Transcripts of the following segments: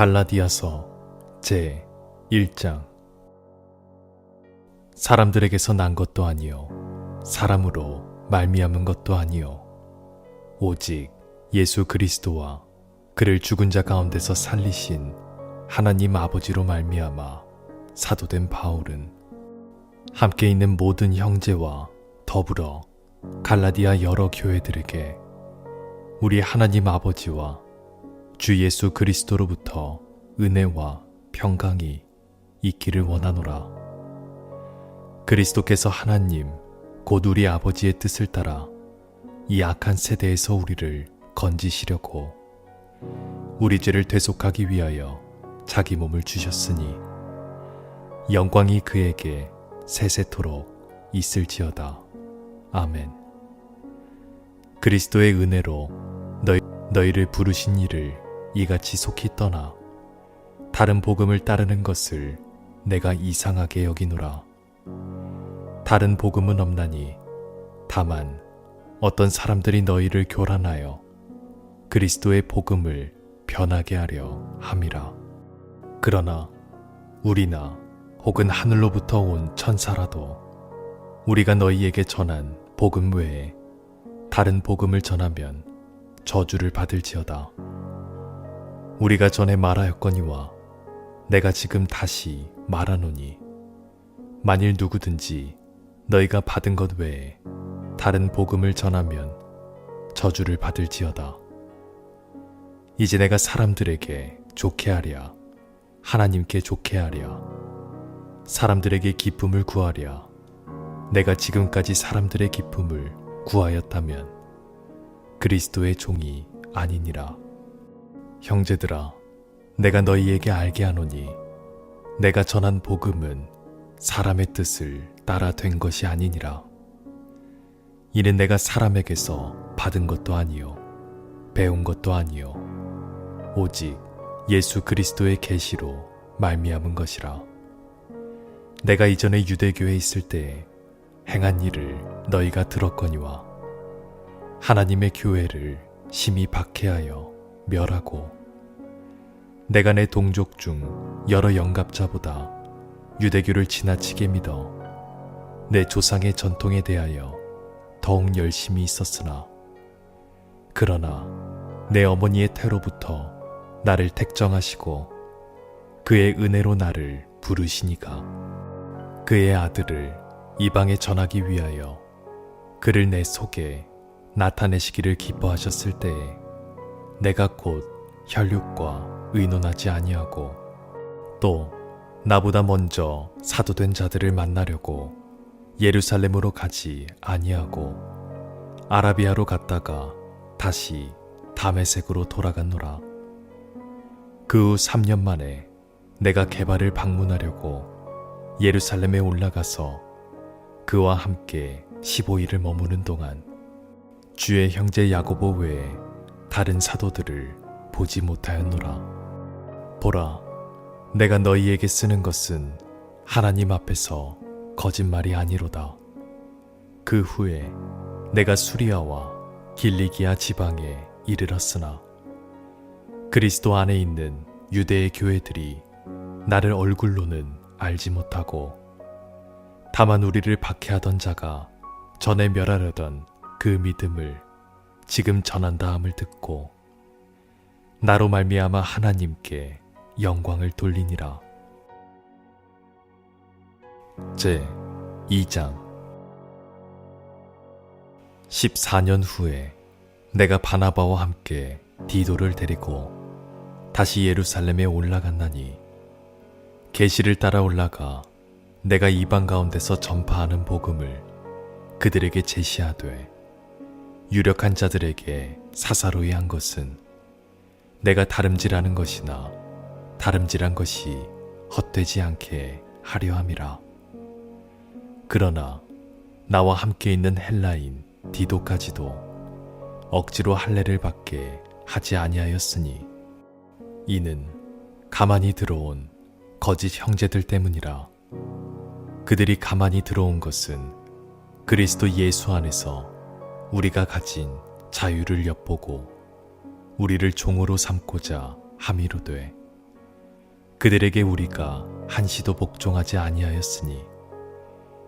갈라디아서 제 1장. 사람들에게서 난 것도 아니요 사람으로 말미암은 것도 아니요 오직 예수 그리스도와 그를 죽은 자 가운데서 살리신 하나님 아버지로 말미암아 사도된 바울은 함께 있는 모든 형제와 더불어 갈라디아 여러 교회들에게 우리 하나님 아버지와 주 예수 그리스도로부터 은혜와 평강이 있기를 원하노라. 그리스도께서 하나님 곧 우리 아버지의 뜻을 따라 이 악한 세대에서 우리를 건지시려고 우리 죄를 되속하기 위하여 자기 몸을 주셨으니 영광이 그에게 세세토록 있을지어다. 아멘. 그리스도의 은혜로 너희를 부르신 이를 이같이 속히 떠나 다른 복음을 따르는 것을 내가 이상하게 여기노라. 다른 복음은 없나니 다만 어떤 사람들이 너희를 교란하여 그리스도의 복음을 변하게 하려 함이라. 그러나 우리나 혹은 하늘로부터 온 천사라도 우리가 너희에게 전한 복음 외에 다른 복음을 전하면 저주를 받을지어다. 우리가 전에 말하였거니와 내가 지금 다시 말하노니 만일 누구든지 너희가 받은 것 외에 다른 복음을 전하면 저주를 받을지어다. 이제 내가 사람들에게 좋게 하랴 하나님께 좋게 하랴 사람들에게 기쁨을 구하랴 내가 지금까지 사람들의 기쁨을 구하였다면 그리스도의 종이 아니니라. 형제들아, 내가 너희에게 알게 하노니 내가 전한 복음은 사람의 뜻을 따라 된 것이 아니니라. 이는 내가 사람에게서 받은 것도 아니요 배운 것도 아니요 오직 예수 그리스도의 계시로 말미암은 것이라. 내가 이전에 유대교에 있을 때에 행한 일을 너희가 들었거니와 하나님의 교회를 심히 박해하여 멸하고 내가 내 동족 중 여러 영갑자보다 유대교를 지나치게 믿어 내 조상의 전통에 대하여 더욱 열심히 있었으나 그러나 내 어머니의 태로부터 나를 택정하시고 그의 은혜로 나를 부르시니가 그의 아들을 이방에 전하기 위하여 그를 내 속에 나타내시기를 기뻐하셨을 때에 내가 곧 혈육과 의논하지 아니하고 또 나보다 먼저 사도된 자들을 만나려고 예루살렘으로 가지 아니하고 아라비아로 갔다가 다시 다메섹으로 돌아갔노라. 그 후 3년 만에 내가 게바를 방문하려고 예루살렘에 올라가서 그와 함께 15일을 머무는 동안 주의 형제 야고보 외에 다른 사도들을 보지 못하였노라. 보라, 내가 너희에게 쓰는 것은 하나님 앞에서 거짓말이 아니로다. 그 후에 내가 수리아와 길리기아 지방에 이르렀으나 그리스도 안에 있는 유대의 교회들이 나를 얼굴로는 알지 못하고 다만 우리를 박해하던 자가 전에 멸하려던 그 믿음을 지금 전한다 함을 듣고 나로 말미암아 하나님께 영광을 돌리니라. 제 2장. 14년 후에 내가 바나바와 함께 디도를 데리고 다시 예루살렘에 올라갔나니 계시를 따라 올라가 내가 이방 가운데서 전파하는 복음을 그들에게 제시하되 유력한 자들에게 사사로이 한 것은 내가 다름질하는 것이나 다름질한 것이 헛되지 않게 하려 함이라. 그러나 나와 함께 있는 헬라인 디도까지도 억지로 할례를 받게 하지 아니하였으니 이는 가만히 들어온 거짓 형제들 때문이라. 그들이 가만히 들어온 것은 그리스도 예수 안에서 우리가 가진 자유를 엿보고 우리를 종으로 삼고자 함이로되 그들에게 우리가 한시도 복종하지 아니하였으니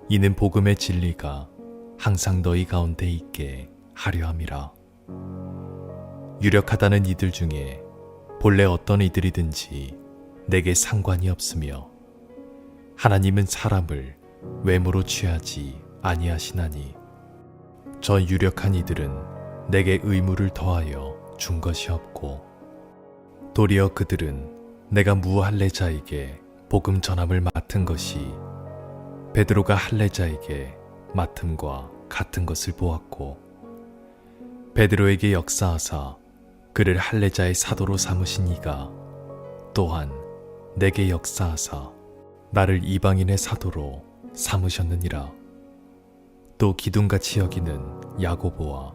이는 복음의 진리가 항상 너희 가운데 있게 하려 함이라. 유력하다는 이들 중에 본래 어떤 이들이든지 내게 상관이 없으며 하나님은 사람을 외모로 취하지 아니하시나니 저 유력한 이들은 내게 의무를 더하여 준 것이 없고 도리어 그들은 내가 무할례자에게 복음 전함을 맡은 것이 베드로가 할례자에게 맡음과 같은 것을 보았고 베드로에게 역사하사 그를 할례자의 사도로 삼으신 이가 또한 내게 역사하사 나를 이방인의 사도로 삼으셨느니라. 또 기둥같이 여기는 야고보와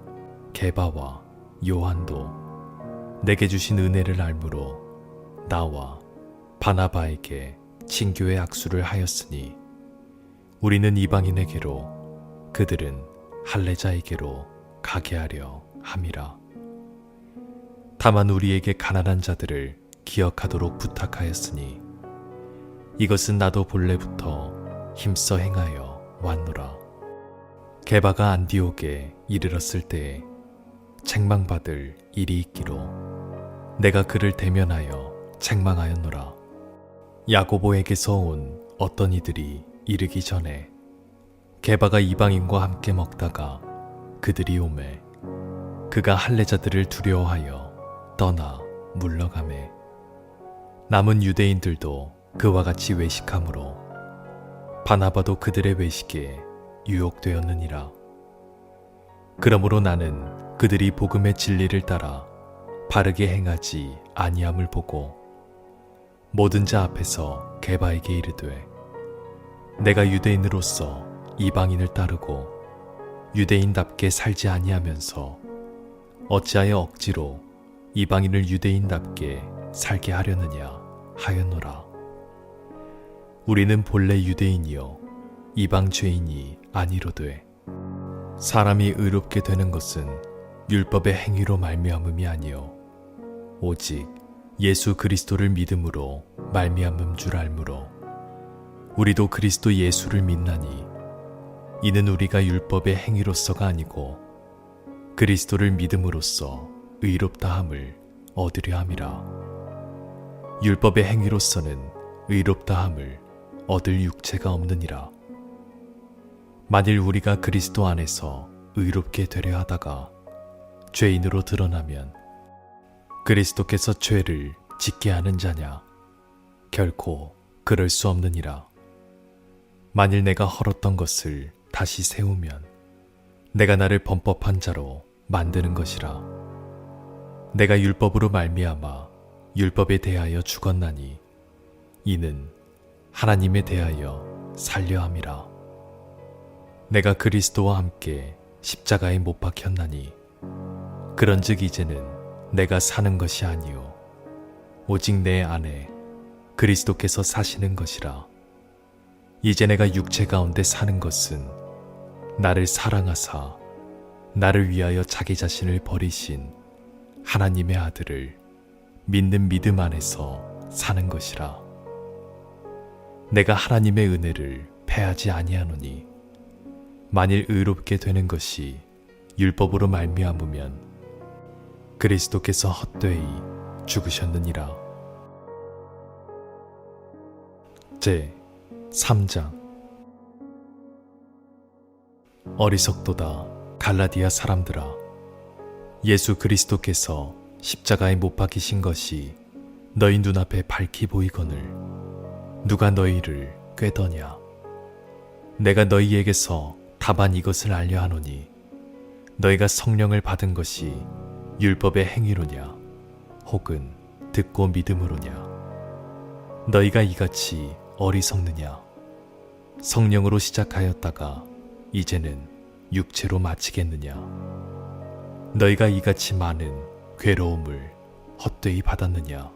게바와 요한도 내게 주신 은혜를 알므로 나와 바나바에게 친교의 악수를 하였으니 우리는 이방인에게로 그들은 할례자에게로 가게 하려 함이라. 다만 우리에게 가난한 자들을 기억하도록 부탁하였으니 이것은 나도 본래부터 힘써 행하여 왔노라. 게바가 안디옥에 이르렀을 때에 책망받을 일이 있기로 내가 그를 대면하여 책망하였노라. 야고보에게서 온 어떤 이들이 이르기 전에 게바가 이방인과 함께 먹다가 그들이 오매 그가 할례자들을 두려워하여 떠나 물러가매 남은 유대인들도 그와 같이 외식하므로 바나바도 그들의 외식에 유혹되었느니라. 그러므로 나는 그들이 복음의 진리를 따라 바르게 행하지 아니함을 보고 모든 자 앞에서 게바에게 이르되 내가 유대인으로서 이방인을 따르고 유대인답게 살지 아니하면서 어찌하여 억지로 이방인을 유대인답게 살게 하려느냐 하였노라. 우리는 본래 유대인이요 이방 죄인이 아니로되 사람이 의롭게 되는 것은 율법의 행위로 말미암음이 아니요 오직 예수 그리스도를 믿음으로 말미암음 줄 알므로 우리도 그리스도 예수를 믿나니 이는 우리가 율법의 행위로서가 아니고 그리스도를 믿음으로써 의롭다함을 얻으려 함이라. 율법의 행위로서는 의롭다함을 얻을 육체가 없느니라. 만일 우리가 그리스도 안에서 의롭게 되려 하다가 죄인으로 드러나면 그리스도께서 죄를 짓게 하는 자냐? 결코 그럴 수 없느니라. 만일 내가 헐었던 것을 다시 세우면 내가 나를 범법한 자로 만드는 것이라. 내가 율법으로 말미암아 율법에 대하여 죽었나니 이는 하나님에 대하여 살려 함이라. 내가 그리스도와 함께 십자가에 못 박혔나니 그런즉 이제는 내가 사는 것이 아니요 오직 내 안에 그리스도께서 사시는 것이라. 이제 내가 육체 가운데 사는 것은 나를 사랑하사 나를 위하여 자기 자신을 버리신 하나님의 아들을 믿는 믿음 안에서 사는 것이라. 내가 하나님의 은혜를 패하지 아니하노니 만일 의롭게 되는 것이 율법으로 말미암으면 그리스도께서 헛되이 죽으셨느니라. 제 3장. 어리석도다 갈라디아 사람들아, 예수 그리스도께서 십자가에 못 박히신 것이 너희 눈앞에 밝히 보이거늘 누가 너희를 꾀더냐? 내가 너희에게서 다만 이것을 알려 하노니 너희가 성령을 받은 것이 율법의 행위로냐 혹은 듣고 믿음으로냐? 너희가 이같이 어리석느냐? 성령으로 시작하였다가 이제는 육체로 마치겠느냐? 너희가 이같이 많은 괴로움을 헛되이 받았느냐?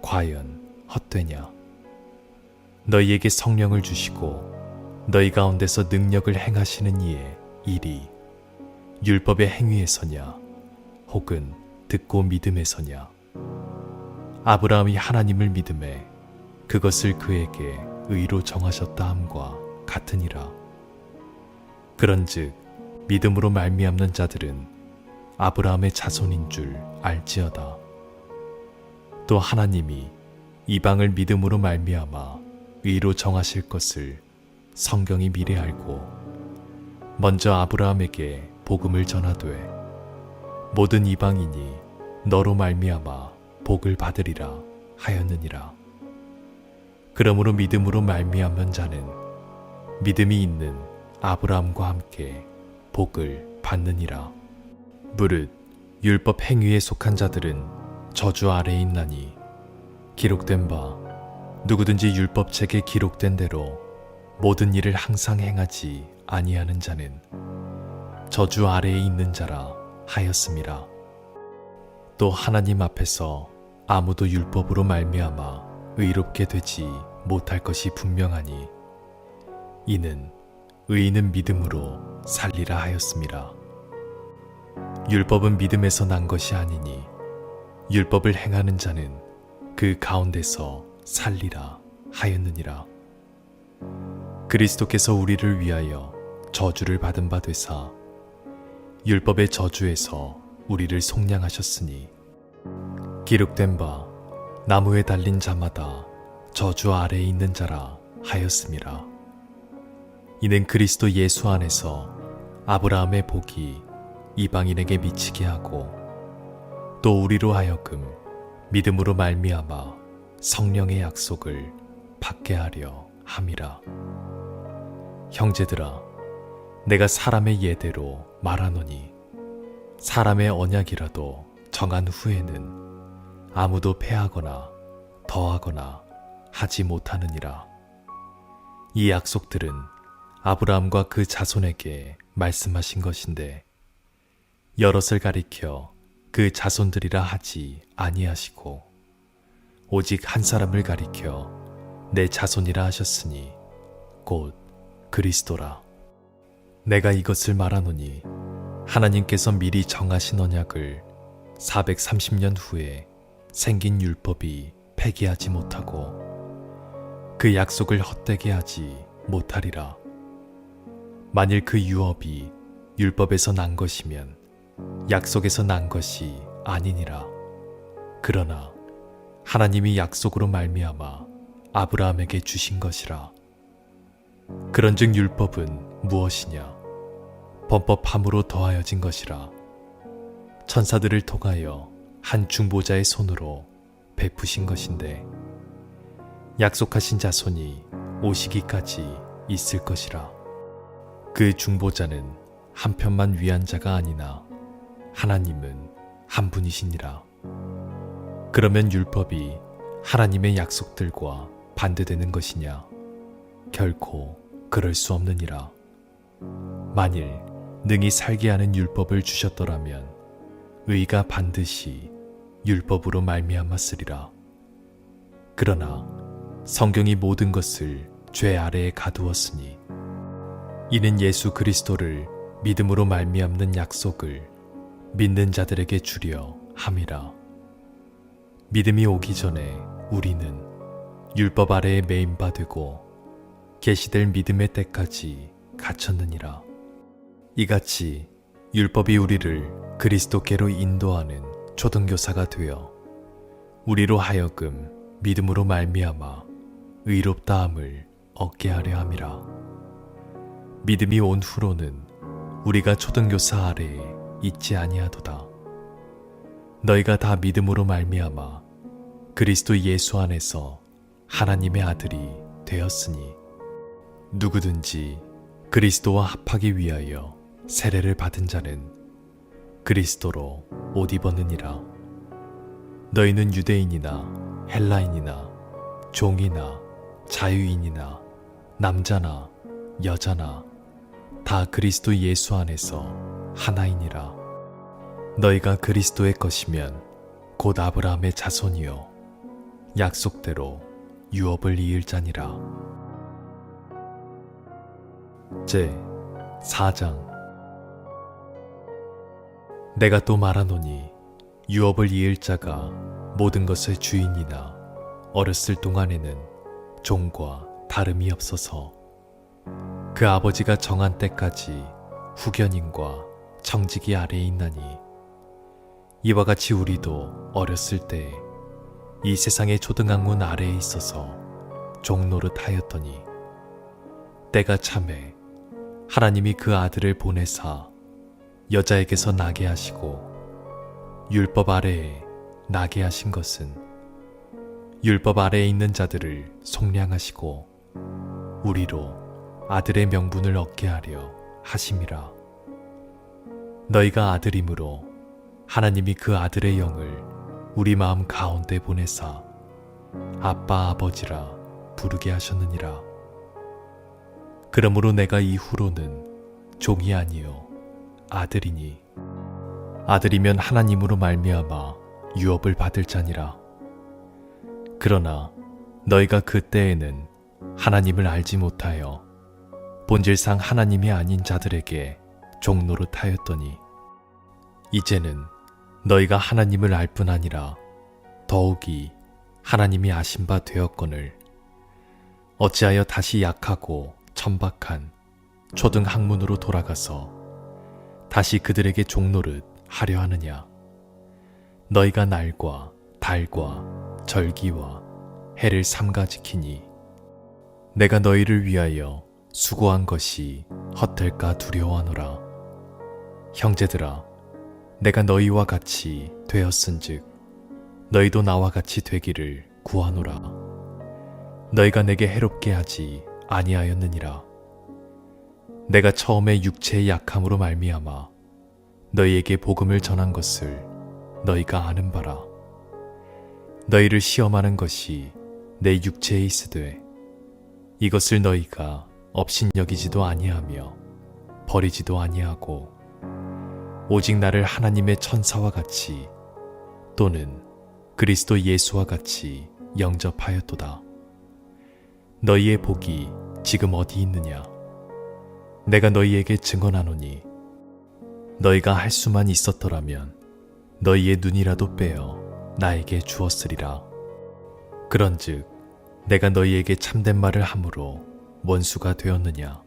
과연 헛되냐? 너희에게 성령을 주시고 너희 가운데서 능력을 행하시는 이의 일이 율법의 행위에서냐 혹은 듣고 믿음에서냐? 아브라함이 하나님을 믿음에 그것을 그에게 의로 정하셨다 함과 같으니라. 그런즉 믿음으로 말미암는 자들은 아브라함의 자손인 줄 알지어다. 또 하나님이 이방을 믿음으로 말미암아 의로 정하실 것을 성경이 미리 알고 먼저 아브라함에게 복음을 전하되 모든 이방인이 너로 말미암아 복을 받으리라 하였느니라. 그러므로 믿음으로 말미암는 자는 믿음이 있는 아브라함과 함께 복을 받느니라. 무릇 율법 행위에 속한 자들은 저주 아래에 있나니 기록된 바 누구든지 율법책에 기록된 대로 모든 일을 항상 행하지 아니하는 자는 저주 아래에 있는 자라 하였음이라. 또 하나님 앞에서 아무도 율법으로 말미암아 의롭게 되지 못할 것이 분명하니 이는 의인은 믿음으로 살리라 하였음이라. 율법은 믿음에서 난 것이 아니니 율법을 행하는 자는 그 가운데서 살리라 하였느니라. 그리스도께서 우리를 위하여 저주를 받은 바 되사 율법의 저주에서 우리를 속량하셨으니 기록된 바 나무에 달린 자마다 저주 아래에 있는 자라 하였음이라. 이는 그리스도 예수 안에서 아브라함의 복이 이방인에게 미치게 하고 또 우리로 하여금 믿음으로 말미암아 성령의 약속을 받게 하려 함이라. 형제들아, 내가 사람의 예대로 말하노니 사람의 언약이라도 정한 후에는 아무도 패하거나 더하거나 하지 못하느니라. 이 약속들은 아브라함과 그 자손에게 말씀하신 것인데 여럿을 가리켜 그 자손들이라 하지 아니하시고 오직 한 사람을 가리켜 내 자손이라 하셨으니 곧 그리스도라. 내가 이것을 말하노니 하나님께서 미리 정하신 언약을 430년 후에 생긴 율법이 폐기하지 못하고 그 약속을 헛되게 하지 못하리라. 만일 그 유업이 율법에서 난 것이면 약속에서 난 것이 아니니라. 그러나 하나님이 약속으로 말미암아 아브라함에게 주신 것이라. 그런즉 율법은 무엇이냐? 범법함으로 더하여진 것이라. 천사들을 통하여 한 중보자의 손으로 베푸신 것인데 약속하신 자손이 오시기까지 있을 것이라. 그 중보자는 한편만 위한 자가 아니나 하나님은 한 분이시니라. 그러면 율법이 하나님의 약속들과 반대되는 것이냐? 결코 그럴 수 없느니라. 만일 능히 살게 하는 율법을 주셨더라면 의가 반드시 율법으로 말미암았으리라. 그러나 성경이 모든 것을 죄 아래에 가두었으니 이는 예수 그리스도를 믿음으로 말미암는 약속을 믿는 자들에게 주려 함이라. 믿음이 오기 전에 우리는 율법 아래에 매인 바 되고 계시될 믿음의 때까지 갇혔느니라. 이같이 율법이 우리를 그리스도께로 인도하는 초등교사가 되어 우리로 하여금 믿음으로 말미암아 의롭다함을 얻게 하려 함이라. 믿음이 온 후로는 우리가 초등교사 아래에 있지 아니하도다. 너희가 다 믿음으로 말미암아 그리스도 예수 안에서 하나님의 아들이 되었으니 누구든지 그리스도와 합하기 위하여 세례를 받은 자는 그리스도로 옷 입었느니라. 너희는 유대인이나 헬라인이나 종이나 자유인이나 남자나 여자나 다 그리스도 예수 안에서 하나이니라. 너희가 그리스도의 것이면 곧 아브라함의 자손이요 약속대로 유업을 이을 자니라. 제 4장. 내가 또 말하노니 유업을 이을 자가 모든 것의 주인이나 어렸을 동안에는 종과 다름이 없어서 그 아버지가 정한 때까지 후견인과 청지기 아래에 있나니 이와 같이 우리도 어렸을 때 이 세상의 초등학문 아래에 있어서 종노릇 하였더니 때가 참에 하나님이 그 아들을 보내사 여자에게서 나게 하시고 율법 아래에 나게 하신 것은 율법 아래에 있는 자들을 속량하시고 우리로 아들의 명분을 얻게 하려 하심이라. 너희가 아들이므로 하나님이 그 아들의 영을 우리 마음 가운데 보내사 아빠 아버지라 부르게 하셨느니라. 그러므로 내가 이후로는 종이 아니요 아들이니 아들이면 하나님으로 말미암아 유업을 받을 자니라. 그러나 너희가 그때에는 하나님을 알지 못하여 본질상 하나님이 아닌 자들에게 종노릇 하였더니 이제는 너희가 하나님을 알 뿐 아니라 더욱이 하나님이 아신 바 되었거늘 어찌하여 다시 약하고 천박한 초등 학문으로 돌아가서 다시 그들에게 종노릇 하려 하느냐. 너희가 날과 달과 절기와 해를 삼가 지키니 내가 너희를 위하여 수고한 것이 헛될까 두려워하노라. 형제들아, 내가 너희와 같이 되었은즉 너희도 나와 같이 되기를 구하노라. 너희가 내게 해롭게 하지 아니하였느니라. 내가 처음에 육체의 약함으로 말미암아 너희에게 복음을 전한 것을 너희가 아는 바라. 너희를 시험하는 것이 내 육체에 있으되 이것을 너희가 업신여기지도 아니하며 버리지도 아니하고 오직 나를 하나님의 천사와 같이 또는 그리스도 예수와 같이 영접하였도다. 너희의 복이 지금 어디 있느냐? 내가 너희에게 증언하노니 너희가 할 수만 있었더라면 너희의 눈이라도 빼어 나에게 주었으리라. 그런즉 내가 너희에게 참된 말을 함으로 원수가 되었느냐?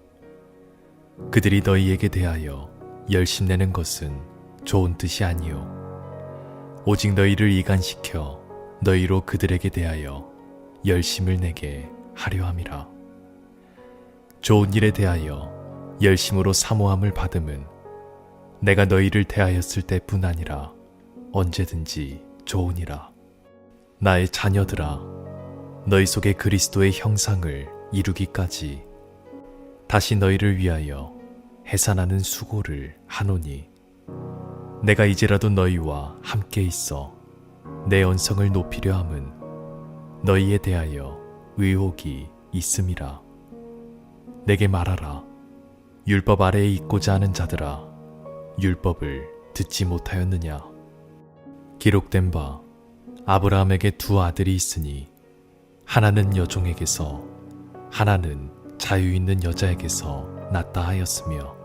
그들이 너희에게 대하여 열심내는 것은 좋은 뜻이 아니요 오직 너희를 이간시켜 너희로 그들에게 대하여 열심을 내게 하려 함이라. 좋은 일에 대하여 열심으로 사모함을 받음은 내가 너희를 대하였을 때뿐 아니라 언제든지 좋으니라. 나의 자녀들아, 너희 속에 그리스도의 형상을 이루기까지 다시 너희를 위하여 해산하는 수고를 하노니 내가 이제라도 너희와 함께 있어 내 언성을 높이려 함은 너희에 대하여 의혹이 있음이라. 내게 말하라. 율법 아래에 있고자 하는 자들아, 율법을 듣지 못하였느냐? 기록된 바 아브라함에게 두 아들이 있으니 하나는 여종에게서 하나는 자유 있는 여자에게서 낳다 하였으며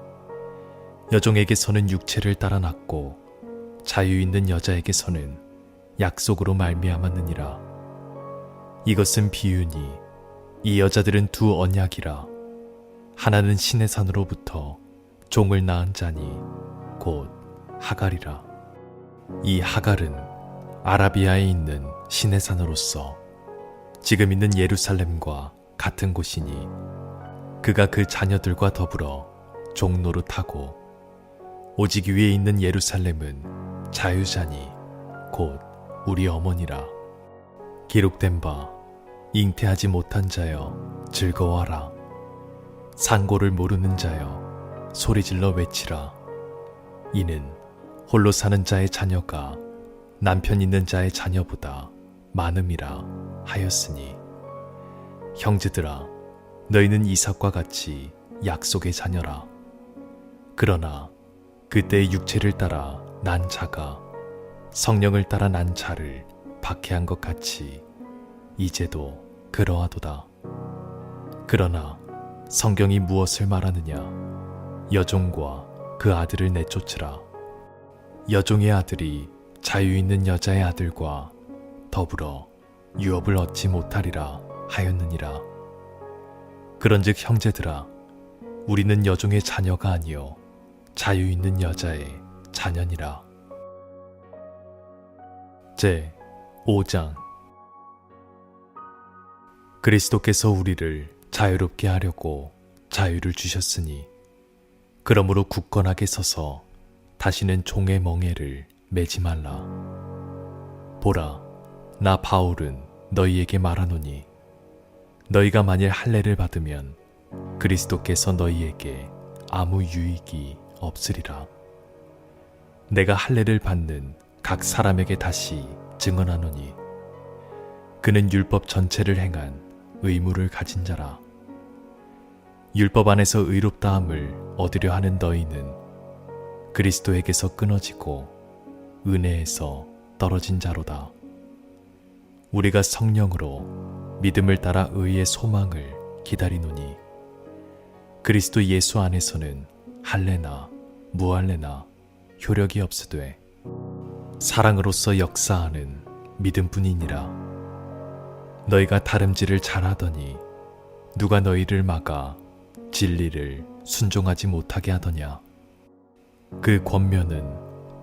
여종에게서는 육체를 따라 낳고 자유 있는 여자에게서는 약속으로 말미암았느니라. 이것은 비유니 이 여자들은 두 언약이라. 하나는 신의 산으로부터 종을 낳은 자니 곧 하갈이라. 이 하갈은 아라비아에 있는 신의 산으로서 지금 있는 예루살렘과 같은 곳이니 그가 그 자녀들과 더불어 종노릇하고 오직 위에 있는 예루살렘은 자유자니 곧 우리 어머니라. 기록된 바 잉태하지 못한 자여 즐거워하라. 상고를 모르는 자여 소리질러 외치라. 이는 홀로 사는 자의 자녀가 남편 있는 자의 자녀보다 많음이라 하였으니 형제들아, 너희는 이삭과 같이 약속의 자녀라. 그러나 그때의 육체를 따라 난 자가 성령을 따라 난 자를 박해한 것 같이 이제도 그러하도다. 그러나 성경이 무엇을 말하느냐? 여종과 그 아들을 내쫓으라. 여종의 아들이 자유 있는 여자의 아들과 더불어 유업을 얻지 못하리라 하였느니라. 그런즉 형제들아, 우리는 여종의 자녀가 아니요 자유 있는 여자의 자녀니라. 제 5장. 그리스도께서 우리를 자유롭게 하려고 자유를 주셨으니 그러므로 굳건하게 서서 다시는 종의 멍에를 매지 말라. 보라, 나 바울은 너희에게 말하노니 너희가 만일 할례를 받으면 그리스도께서 너희에게 아무 유익이 없으리라. 내가 할례를 받는 각 사람에게 다시 증언하노니 그는 율법 전체를 행한 의무를 가진 자라. 율법 안에서 의롭다함을 얻으려 하는 너희는 그리스도에게서 끊어지고 은혜에서 떨어진 자로다. 우리가 성령으로 믿음을 따라 의의 소망을 기다리노니 그리스도 예수 안에서는 할례나 무할례나 효력이 없으되 사랑으로서 역사하는 믿음뿐이니라. 너희가 다름질을 잘하더니 누가 너희를 막아 진리를 순종하지 못하게 하더냐. 그 권면은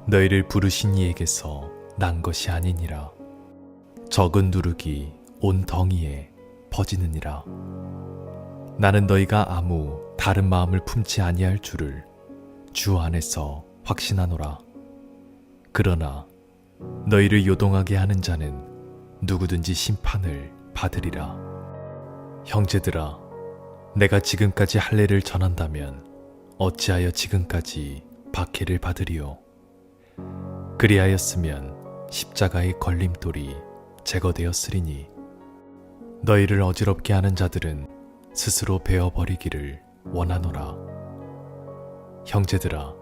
너희를 부르신 이에게서 난 것이 아니니라. 적은 누룩이 온 덩이에 퍼지느니라. 나는 너희가 아무 다른 마음을 품지 아니할 줄을 주 안에서 확신하노라. 그러나 너희를 요동하게 하는 자는 누구든지 심판을 받으리라. 형제들아, 내가 지금까지 할례를 전한다면 어찌하여 지금까지 박해를 받으리요. 그리하였으면 십자가의 걸림돌이 제거되었으리니 너희를 어지럽게 하는 자들은 스스로 베어버리기를 원하노라. 형제들아,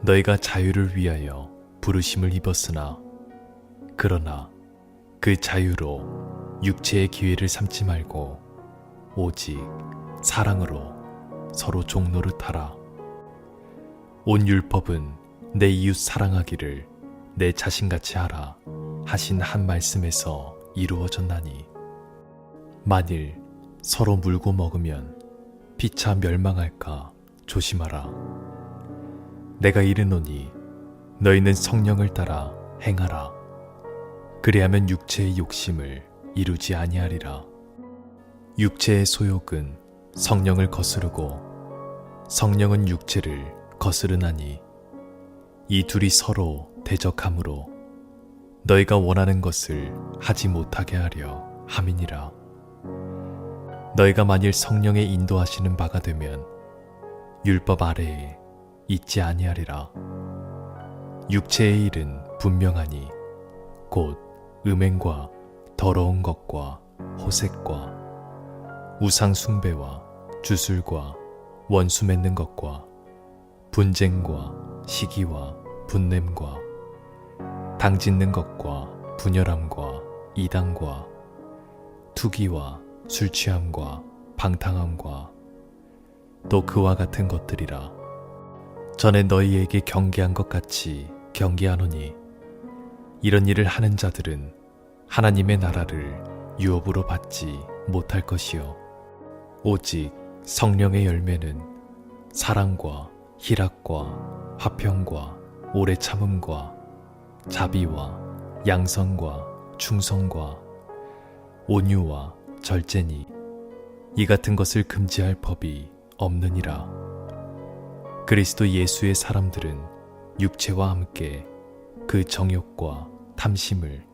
너희가 자유를 위하여 부르심을 입었으나 그러나 그 자유로 육체의 기회를 삼지 말고 오직 사랑으로 서로 종노릇 하라. 온 율법은 내 이웃 사랑하기를 내 자신같이 하라 하신 한 말씀에서 이루어졌나니 만일 서로 물고 먹으면 피차 멸망할까 조심하라. 내가 이르노니 너희는 성령을 따라 행하라. 그리하면 육체의 욕심을 이루지 아니하리라. 육체의 소욕은 성령을 거스르고 성령은 육체를 거스르나니 이 둘이 서로 대적하므로 너희가 원하는 것을 하지 못하게 하려 함이니라. 너희가 만일 성령의 인도하시는 바가 되면 율법 아래에 있지 아니하리라. 육체의 일은 분명하니 곧 음행과 더러운 것과 호색과 우상 숭배와 주술과 원수 맺는 것과 분쟁과 시기와 분냄과 당짓는 것과 분열함과 이단과 투기와 술취함과 방탕함과 또 그와 같은 것들이라. 전에 너희에게 경계한 것 같이 경계하노니 이런 일을 하는 자들은 하나님의 나라를 유업으로 받지 못할 것이요 오직 성령의 열매는 사랑과 희락과 화평과 오래 참음과 자비와 양선과 충성과 온유와 절제니 이 같은 것을 금지할 법이 없느니라. 그리스도 예수의 사람들은 육체와 함께 그 정욕과 탐심을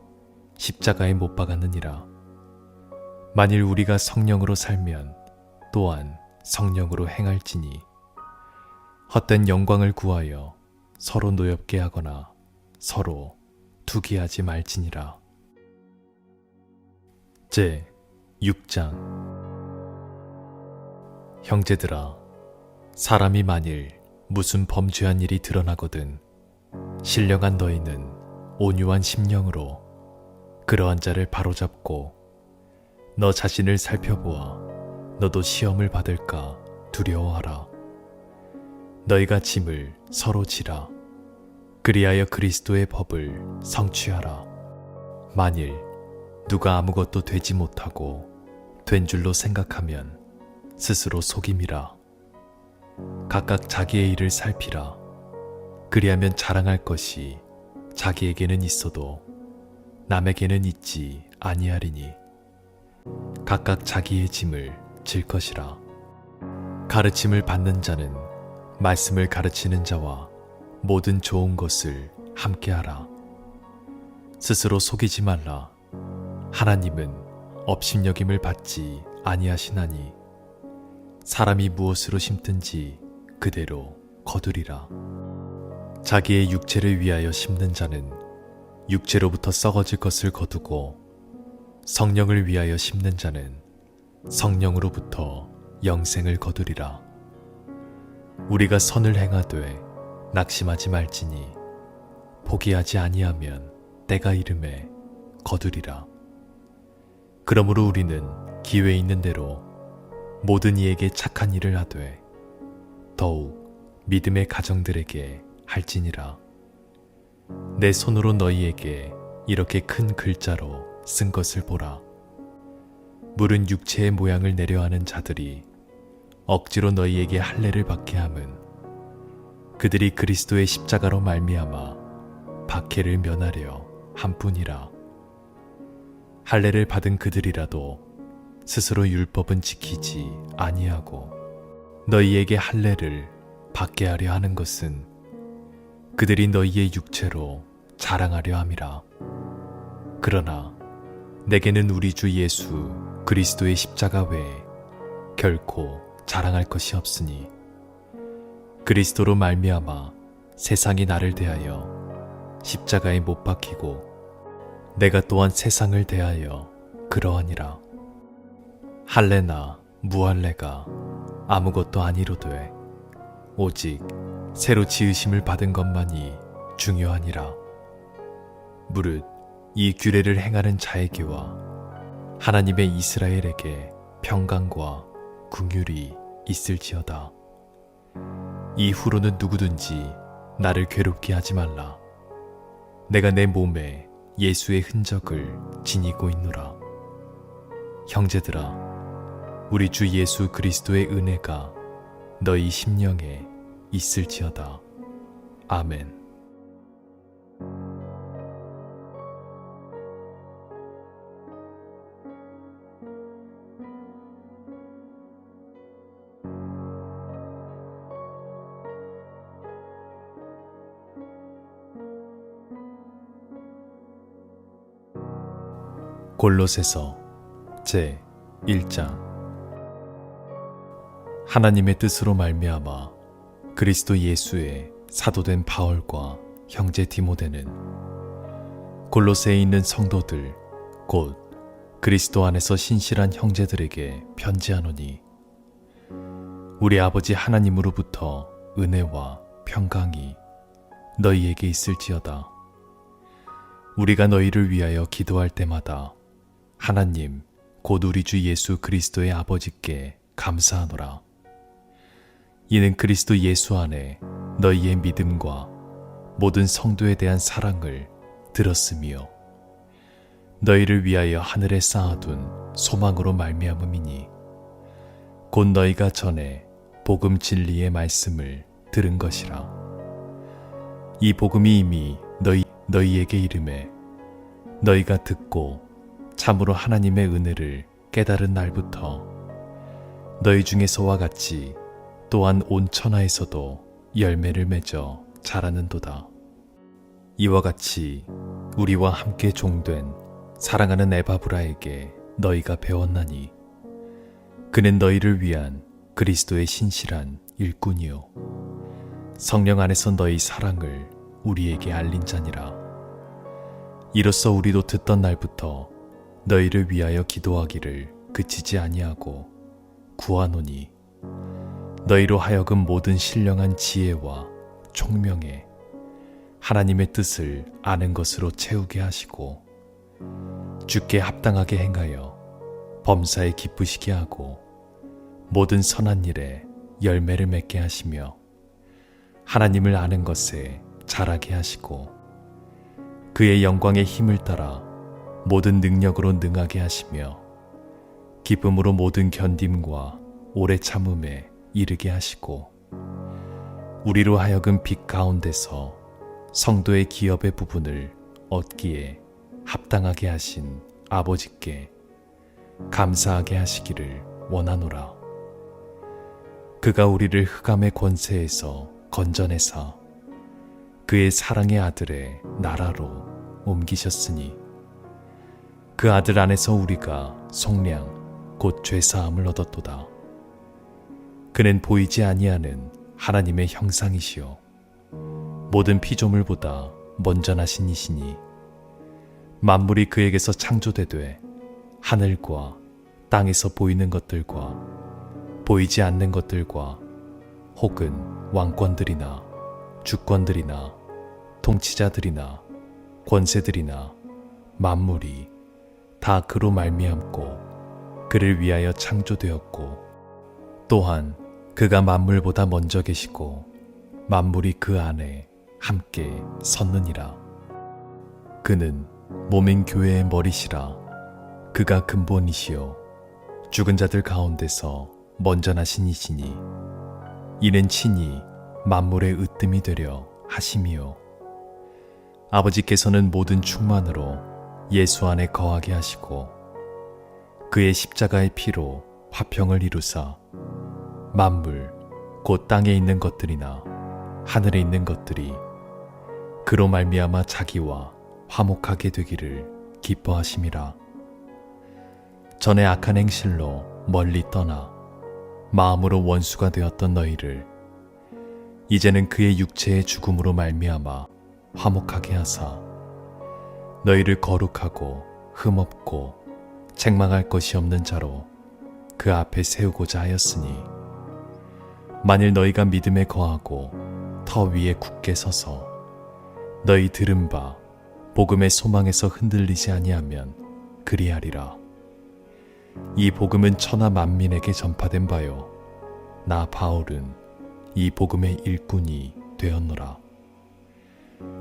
십자가에 못 박았느니라. 만일 우리가 성령으로 살면 또한 성령으로 행할지니 헛된 영광을 구하여 서로 노엽게 하거나 서로 투기하지 말지니라. 제 6장. 형제들아, 사람이 만일 무슨 범죄한 일이 드러나거든 신령한 너희는 온유한 심령으로 그러한 자를 바로잡고 너 자신을 살펴보아 너도 시험을 받을까 두려워하라. 너희가 짐을 서로 지라. 그리하여 그리스도의 법을 성취하라. 만일 누가 아무것도 되지 못하고 된 줄로 생각하면 스스로 속임이라. 각각 자기의 일을 살피라. 그리하면 자랑할 것이 자기에게는 있어도 남에게는 있지 아니하리니 각각 자기의 짐을 질 것이라. 가르침을 받는 자는 말씀을 가르치는 자와 모든 좋은 것을 함께하라. 스스로 속이지 말라. 하나님은 업신여김을 받지 아니하시나니 사람이 무엇으로 심든지 그대로 거두리라. 자기의 육체를 위하여 심는 자는 육체로부터 썩어질 것을 거두고 성령을 위하여 심는 자는 성령으로부터 영생을 거두리라. 우리가 선을 행하되 낙심하지 말지니 포기하지 아니하면 때가 이름에 거두리라. 그러므로 우리는 기회 있는 대로 모든 이에게 착한 일을 하되 더욱 믿음의 가정들에게 할지니라. 내 손으로 너희에게 이렇게 큰 글자로 쓴 것을 보라. 물은 육체의 모양을 내려하는 자들이 억지로 너희에게 할례를 받게 함은 그들이 그리스도의 십자가로 말미암아 박해를 면하려 함뿐이라. 할례를 받은 그들이라도 스스로 율법은 지키지 아니하고 너희에게 할례를 받게 하려 하는 것은 그들이 너희의 육체로 자랑하려 함이라. 그러나 내게는 우리 주 예수 그리스도의 십자가 외에 결코 자랑할 것이 없으니 그리스도로 말미암아 세상이 나를 대하여 십자가에 못 박히고 내가 또한 세상을 대하여 그러하니라. 할례나 무할례가 아무것도 아니로되 오직 새로 지으심을 받은 것만이 중요하니라. 무릇 이 규례를 행하는 자에게와 하나님의 이스라엘에게 평강과 긍휼이 있을지어다. 이후로는 누구든지 나를 괴롭게 하지 말라. 내가 내 몸에 예수의 흔적을 지니고 있노라. 형제들아, 우리 주 예수 그리스도의 은혜가 너희 심령에 있을지어다. 아멘. 골로새서 제 1장. 하나님의 뜻으로 말미암아 그리스도 예수의 사도된 바울과 형제 디모데는 골로새에 있는 성도들 곧 그리스도 안에서 신실한 형제들에게 편지하노니 우리 아버지 하나님으로부터 은혜와 평강이 너희에게 있을지어다. 우리가 너희를 위하여 기도할 때마다 하나님 곧 우리 주 예수 그리스도의 아버지께 감사하노라. 이는 그리스도 예수 안에 너희의 믿음과 모든 성도에 대한 사랑을 들었으며 너희를 위하여 하늘에 쌓아둔 소망으로 말미암음이니 곧 너희가 전에 복음 진리의 말씀을 들은 것이라. 이 복음이 이미 너희에게 이름에 너희가 듣고 참으로 하나님의 은혜를 깨달은 날부터 너희 중에서와 같이 또한 온 천하에서도 열매를 맺어 자라는도다. 이와 같이 우리와 함께 종된 사랑하는 에바브라에게 너희가 배웠나니 그는 너희를 위한 그리스도의 신실한 일꾼이요 성령 안에서 너희 사랑을 우리에게 알린 자니라. 이로써 우리도 듣던 날부터 너희를 위하여 기도하기를 그치지 아니하고 구하노니 너희로 하여금 모든 신령한 지혜와 총명에 하나님의 뜻을 아는 것으로 채우게 하시고 주께 합당하게 행하여 범사에 기쁘시게 하고 모든 선한 일에 열매를 맺게 하시며 하나님을 아는 것에 자라게 하시고 그의 영광의 힘을 따라 모든 능력으로 능하게 하시며 기쁨으로 모든 견딤과 오래 참음에 이르게 하시고 우리로 하여금 빛 가운데서 성도의 기업의 부분을 얻기에 합당하게 하신 아버지께 감사하게 하시기를 원하노라. 그가 우리를 흑암의 권세에서 건져내사 그의 사랑의 아들의 나라로 옮기셨으니 그 아들 안에서 우리가 속량 곧 죄사함을 얻었도다. 그는 보이지 아니하는 하나님의 형상이시요 모든 피조물보다 먼저 나신 이시니 만물이 그에게서 창조되되 하늘과 땅에서 보이는 것들과 보이지 않는 것들과 혹은 왕권들이나 주권들이나 통치자들이나 권세들이나 만물이 다 그로 말미암고 그를 위하여 창조되었고 또한 그가 만물보다 먼저 계시고 만물이 그 안에 함께 섰느니라. 그는 몸인 교회의 머리시라. 그가 근본이시요 죽은 자들 가운데서 먼저 나신 이시니 이는 친히 만물의 으뜸이 되려 하심이요 아버지께서는 모든 충만으로 예수 안에 거하게 하시고 그의 십자가의 피로 화평을 이루사 만물 곧 땅에 있는 것들이나 하늘에 있는 것들이 그로 말미암아 자기와 화목하게 되기를 기뻐하심이라. 전에 악한 행실로 멀리 떠나 마음으로 원수가 되었던 너희를 이제는 그의 육체의 죽음으로 말미암아 화목하게 하사 너희를 거룩하고 흠없고 책망할 것이 없는 자로 그 앞에 세우고자 하였으니 만일 너희가 믿음에 거하고 터 위에 굳게 서서 너희 들은 바 복음의 소망에서 흔들리지 아니하면 그리하리라. 이 복음은 천하 만민에게 전파된 바요 나 바울은 이 복음의 일꾼이 되었노라.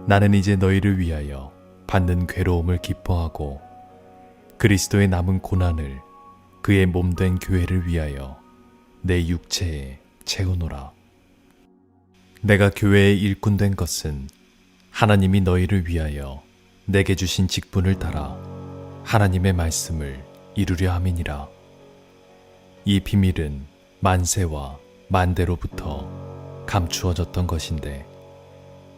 나는 이제 너희를 위하여 받는 괴로움을 기뻐하고 그리스도의 남은 고난을 그의 몸된 교회를 위하여 내 육체에 채우노라. 내가 교회의 일꾼 된 것은 하나님이 너희를 위하여 내게 주신 직분을 따라 하나님의 말씀을 이루려 함이니라. 이 비밀은 만세와 만대로부터 감추어졌던 것인데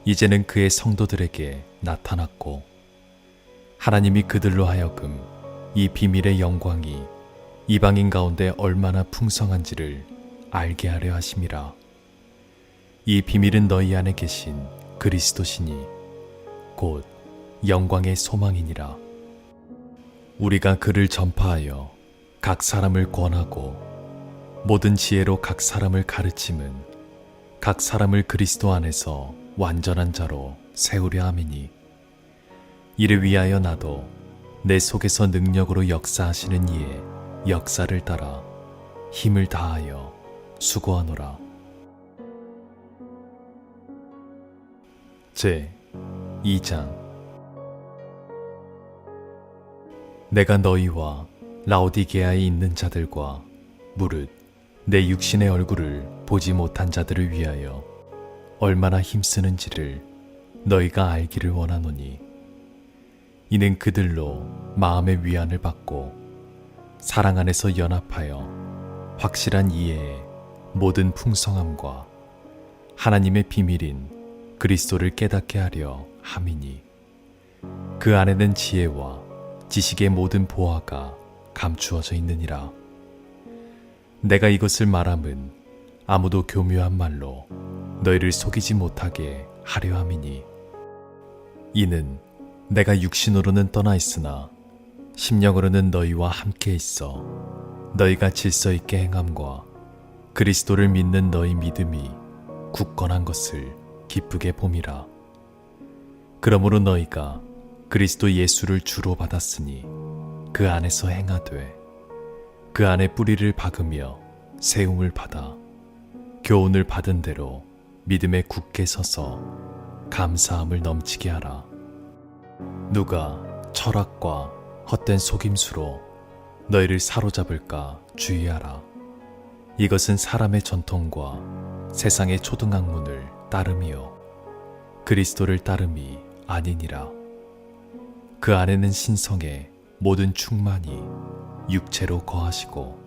이제는 그의 성도들에게 나타났고 하나님이 그들로 하여금 이 비밀의 영광이 이방인 가운데 얼마나 풍성한지를 알게 하려 하심이라. 이 비밀은 너희 안에 계신 그리스도시니 곧 영광의 소망이니라. 우리가 그를 전파하여 각 사람을 권하고 모든 지혜로 각 사람을 가르침은 각 사람을 그리스도 안에서 완전한 자로 세우려 함이니 이를 위하여 나도 내 속에서 능력으로 역사하시는 이의 역사를 따라 힘을 다하여 수고하노라. 제 2장. 내가 너희와 라오디게아에 있는 자들과 무릇 내 육신의 얼굴을 보지 못한 자들을 위하여 얼마나 힘쓰는지를 너희가 알기를 원하노니 이는 그들로 마음의 위안을 받고 사랑 안에서 연합하여 확실한 이해의 모든 풍성함과 하나님의 비밀인 그리스도를 깨닫게 하려 함이니 그 안에는 지혜와 지식의 모든 보화가 감추어져 있느니라. 내가 이것을 말함은 아무도 교묘한 말로 너희를 속이지 못하게 하려 함이니 이는 내가 육신으로는 떠나 있으나 심령으로는 너희와 함께 있어 너희가 질서 있게 행함과 그리스도를 믿는 너희 믿음이 굳건한 것을 기쁘게 봄이라. 그러므로 너희가 그리스도 예수를 주로 받았으니 그 안에서 행하되 그 안에 뿌리를 박으며 세움을 받아 교훈을 받은 대로 믿음에 굳게 서서 감사함을 넘치게 하라. 누가 철학과 헛된 속임수로 너희를 사로잡을까 주의하라. 이것은 사람의 전통과 세상의 초등학문을 따름이요 그리스도를 따름이 아니니라. 그 안에는 신성의 모든 충만이 육체로 거하시고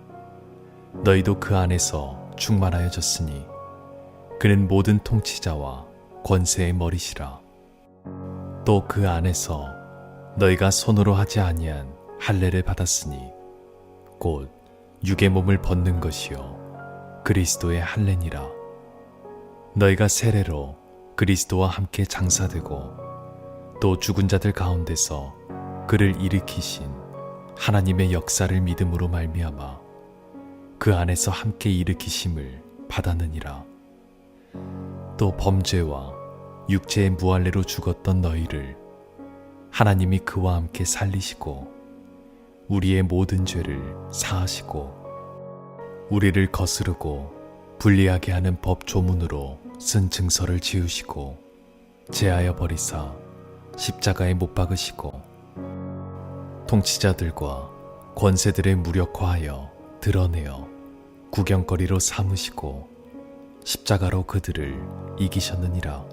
너희도 그 안에서 충만하여졌으니 그는 모든 통치자와 권세의 머리시라. 또 그 안에서 너희가 손으로 하지 아니한 할례를 받았으니 곧 육의 몸을 벗는 것이요 그리스도의 할례니라. 너희가 세례로 그리스도와 함께 장사되고 또 죽은 자들 가운데서 그를 일으키신 하나님의 역사를 믿음으로 말미암아 그 안에서 함께 일으키심을 받았느니라. 또 범죄와 육체의 무할례로 죽었던 너희를 하나님이 그와 함께 살리시고 우리의 모든 죄를 사하시고 우리를 거스르고 불리하게 하는 법 조문으로 쓴 증서를 지우시고 제하여 버리사 십자가에 못 박으시고 통치자들과 권세들의 무력화하여 드러내어 구경거리로 삼으시고 십자가로 그들을 이기셨느니라.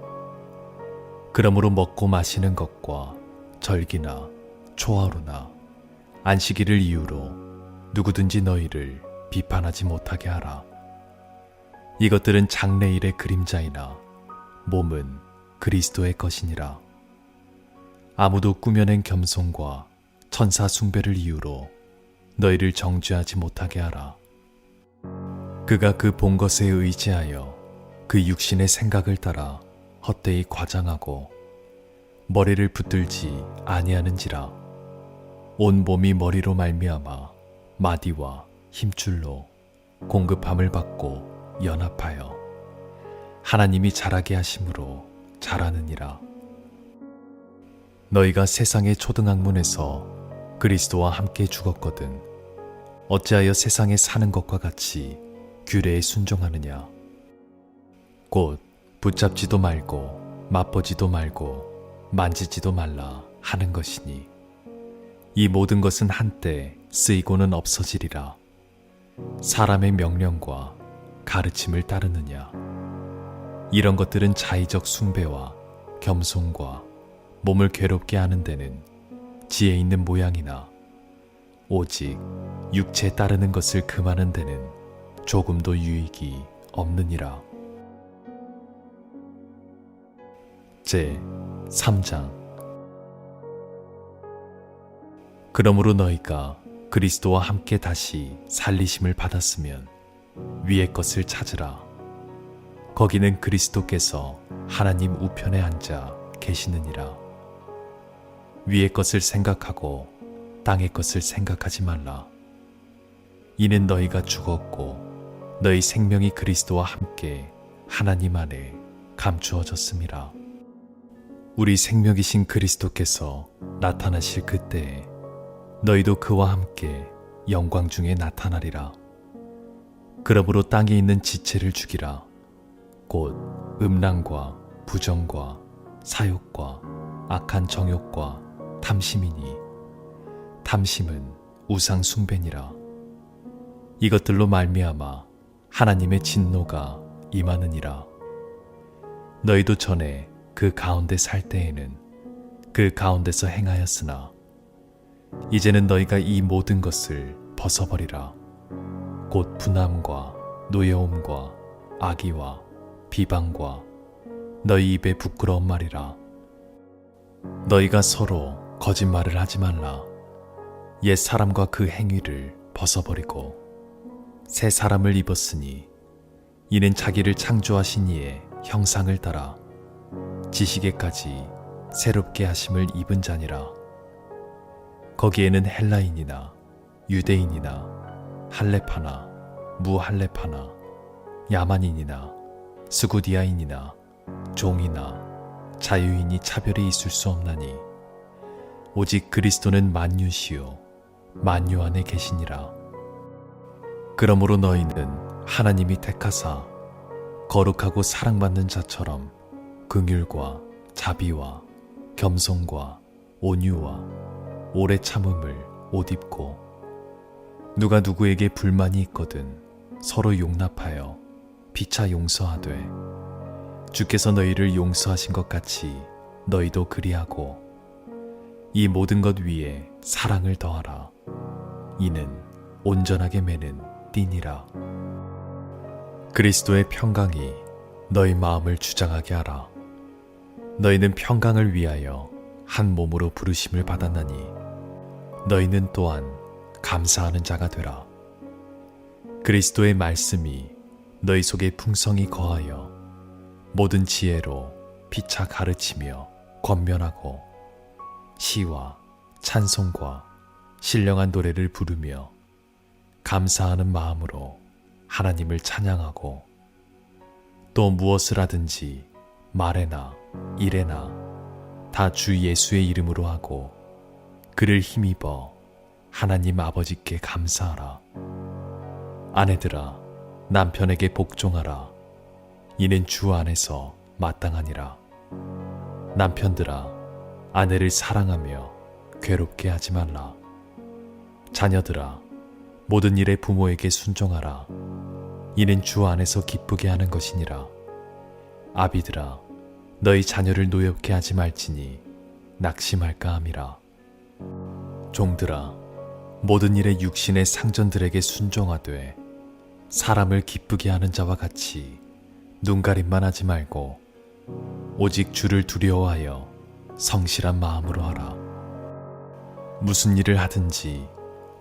그러므로 먹고 마시는 것과 절기나 초하루나 안식일을 이유로 누구든지 너희를 비판하지 못하게 하라. 이것들은 장래일의 그림자이나 몸은 그리스도의 것이니라. 아무도 꾸며낸 겸손과 천사 숭배를 이유로 너희를 정죄하지 못하게 하라. 그가 그 본 것에 의지하여 그 육신의 생각을 따라 헛되이 과장하고 머리를 붙들지 아니하는지라. 온 몸이 머리로 말미암아 마디와 힘줄로 공급함을 받고 연합하여 하나님이 자라게 하심으로 자라느니라. 너희가 세상의 초등학문에서 그리스도와 함께 죽었거든 어찌하여 세상에 사는 것과 같이 규례에 순종하느냐. 곧 붙잡지도 말고 맛보지도 말고 만지지도 말라 하는 것이니 이 모든 것은 한때 쓰이고는 없어지리라. 사람의 명령과 가르침을 따르느냐. 이런 것들은 자의적 숭배와 겸손과 몸을 괴롭게 하는 데는 지혜 있는 모양이나 오직 육체 따르는 것을 금하는 데는 조금도 유익이 없느니라. 제 3장. 그러므로 너희가 그리스도와 함께 다시 살리심을 받았으면 위의 것을 찾으라. 거기는 그리스도께서 하나님 우편에 앉아 계시느니라. 위의 것을 생각하고 땅의 것을 생각하지 말라. 이는 너희가 죽었고 너희 생명이 그리스도와 함께 하나님 안에 감추어졌음이라. 우리 생명이신 그리스도께서 나타나실 그때에 너희도 그와 함께 영광 중에 나타나리라. 그러므로 땅에 있는 지체를 죽이라. 곧 음란과 부정과 사욕과 악한 정욕과 탐심이니 탐심은 우상 숭배니라. 이것들로 말미암아 하나님의 진노가 임하느니라. 너희도 전에 그 가운데 살 때에는 그 가운데서 행하였으나 이제는 너희가 이 모든 것을 벗어버리라. 곧 분함과 노여움과 악의와 비방과 너희 입에 부끄러운 말이라. 너희가 서로 거짓말을 하지 말라. 옛 사람과 그 행위를 벗어버리고 새 사람을 입었으니 이는 자기를 창조하신 이의 형상을 따라 지식에까지 새롭게 하심을 입은 자니라. 거기에는 헬라인이나 유대인이나 할레파나 무할레파나 야만인이나 스구디아인이나 종이나 자유인이 차별이 있을 수 없나니 오직 그리스도는 만유시요 만유 안에 계시니라. 그러므로 너희는 하나님이 택하사 거룩하고 사랑받는 자처럼 긍휼과 자비와 겸손과 온유와 오래 참음을 옷 입고 누가 누구에게 불만이 있거든 서로 용납하여 피차 용서하되 주께서 너희를 용서하신 것 같이 너희도 그리하고 이 모든 것 위에 사랑을 더하라. 이는 온전하게 매는 띠니라. 그리스도의 평강이 너희 마음을 주장하게 하라. 너희는 평강을 위하여 한 몸으로 부르심을 받았나니 너희는 또한 감사하는 자가 되라. 그리스도의 말씀이 너희 속에 풍성히 거하여 모든 지혜로 피차 가르치며 권면하고 시와 찬송과 신령한 노래를 부르며 감사하는 마음으로 하나님을 찬양하고 또 무엇을 하든지 말에나 일에나 다 주 예수의 이름으로 하고 그를 힘입어 하나님 아버지께 감사하라. 아내들아 남편에게 복종하라. 이는 주 안에서 마땅하니라. 남편들아 아내를 사랑하며 괴롭게 하지 말라. 자녀들아 모든 일에 부모에게 순종하라. 이는 주 안에서 기쁘게 하는 것이니라. 아비들아 너희 자녀를 노엽게 하지 말지니 낙심할까 함이라. 종들아 모든 일에 육신의 상전들에게 순종하되 사람을 기쁘게 하는 자와 같이 눈가림만 하지 말고 오직 주를 두려워하여 성실한 마음으로 하라. 무슨 일을 하든지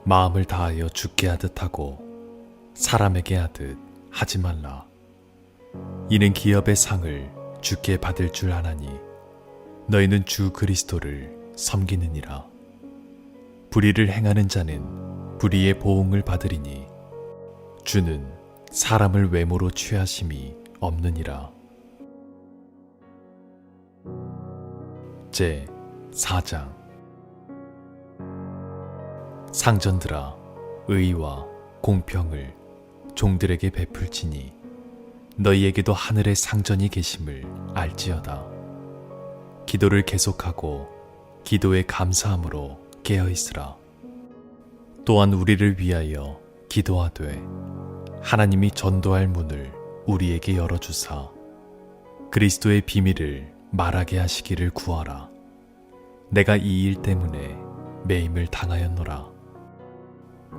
마음을 다하여 주께 하듯 하고 사람에게 하듯 하지 말라. 이는 기업의 상을 주께 받을 줄 아나니 너희는 주 그리스도를 섬기느니라. 불의를 행하는 자는 불의의 보응을 받으리니 주는 사람을 외모로 취하심이 없느니라. 제 4장. 상전들아 의와 공평을 종들에게 베풀지니 너희에게도 하늘의 상전이 계심을 알지어다. 기도를 계속하고 기도에 감사함으로 깨어있으라. 또한 우리를 위하여 기도하되 하나님이 전도할 문을 우리에게 열어주사 그리스도의 비밀을 말하게 하시기를 구하라. 내가 이 일 때문에 매임을 당하였노라.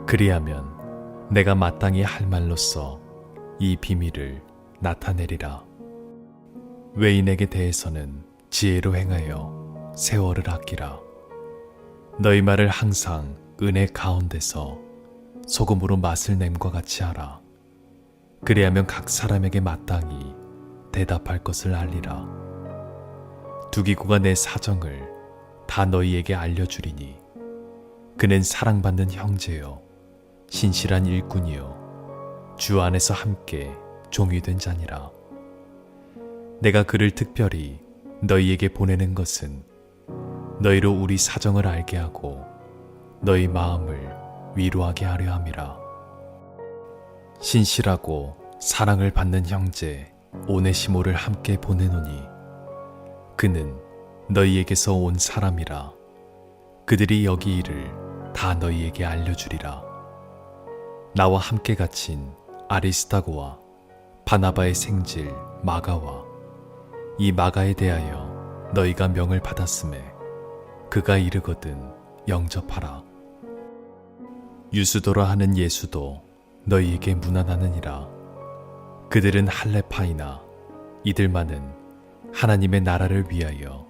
그리하면 내가 마땅히 할 말로써 이 비밀을 나타내리라. 외인에게 대해서는 지혜로 행하여 세월을 아끼라. 너희 말을 항상 은혜 가운데서 소금으로 맛을 냄과 같이 하라. 그리하면 각 사람에게 마땅히 대답할 것을 알리라. 두기고가 내 사정을 다 너희에게 알려주리니 그는 사랑받는 형제요 신실한 일꾼이요 주 안에서 함께 종이 된 자니라. 내가 그를 특별히 너희에게 보내는 것은 너희로 우리 사정을 알게 하고 너희 마음을 위로하게 하려 함이라. 신실하고 사랑을 받는 형제 오네시모를 함께 보내노니 그는 너희에게서 온 사람이라. 그들이 여기 일을 다 너희에게 알려주리라. 나와 함께 갇힌 아리스타고와 바나바의 생질 마가와 이 마가에 대하여 너희가 명을 받았음에 그가 이르거든 영접하라. 유스도라 하는 예수도 너희에게 문안하느니라. 그들은 할레파이나 이들만은 하나님의 나라를 위하여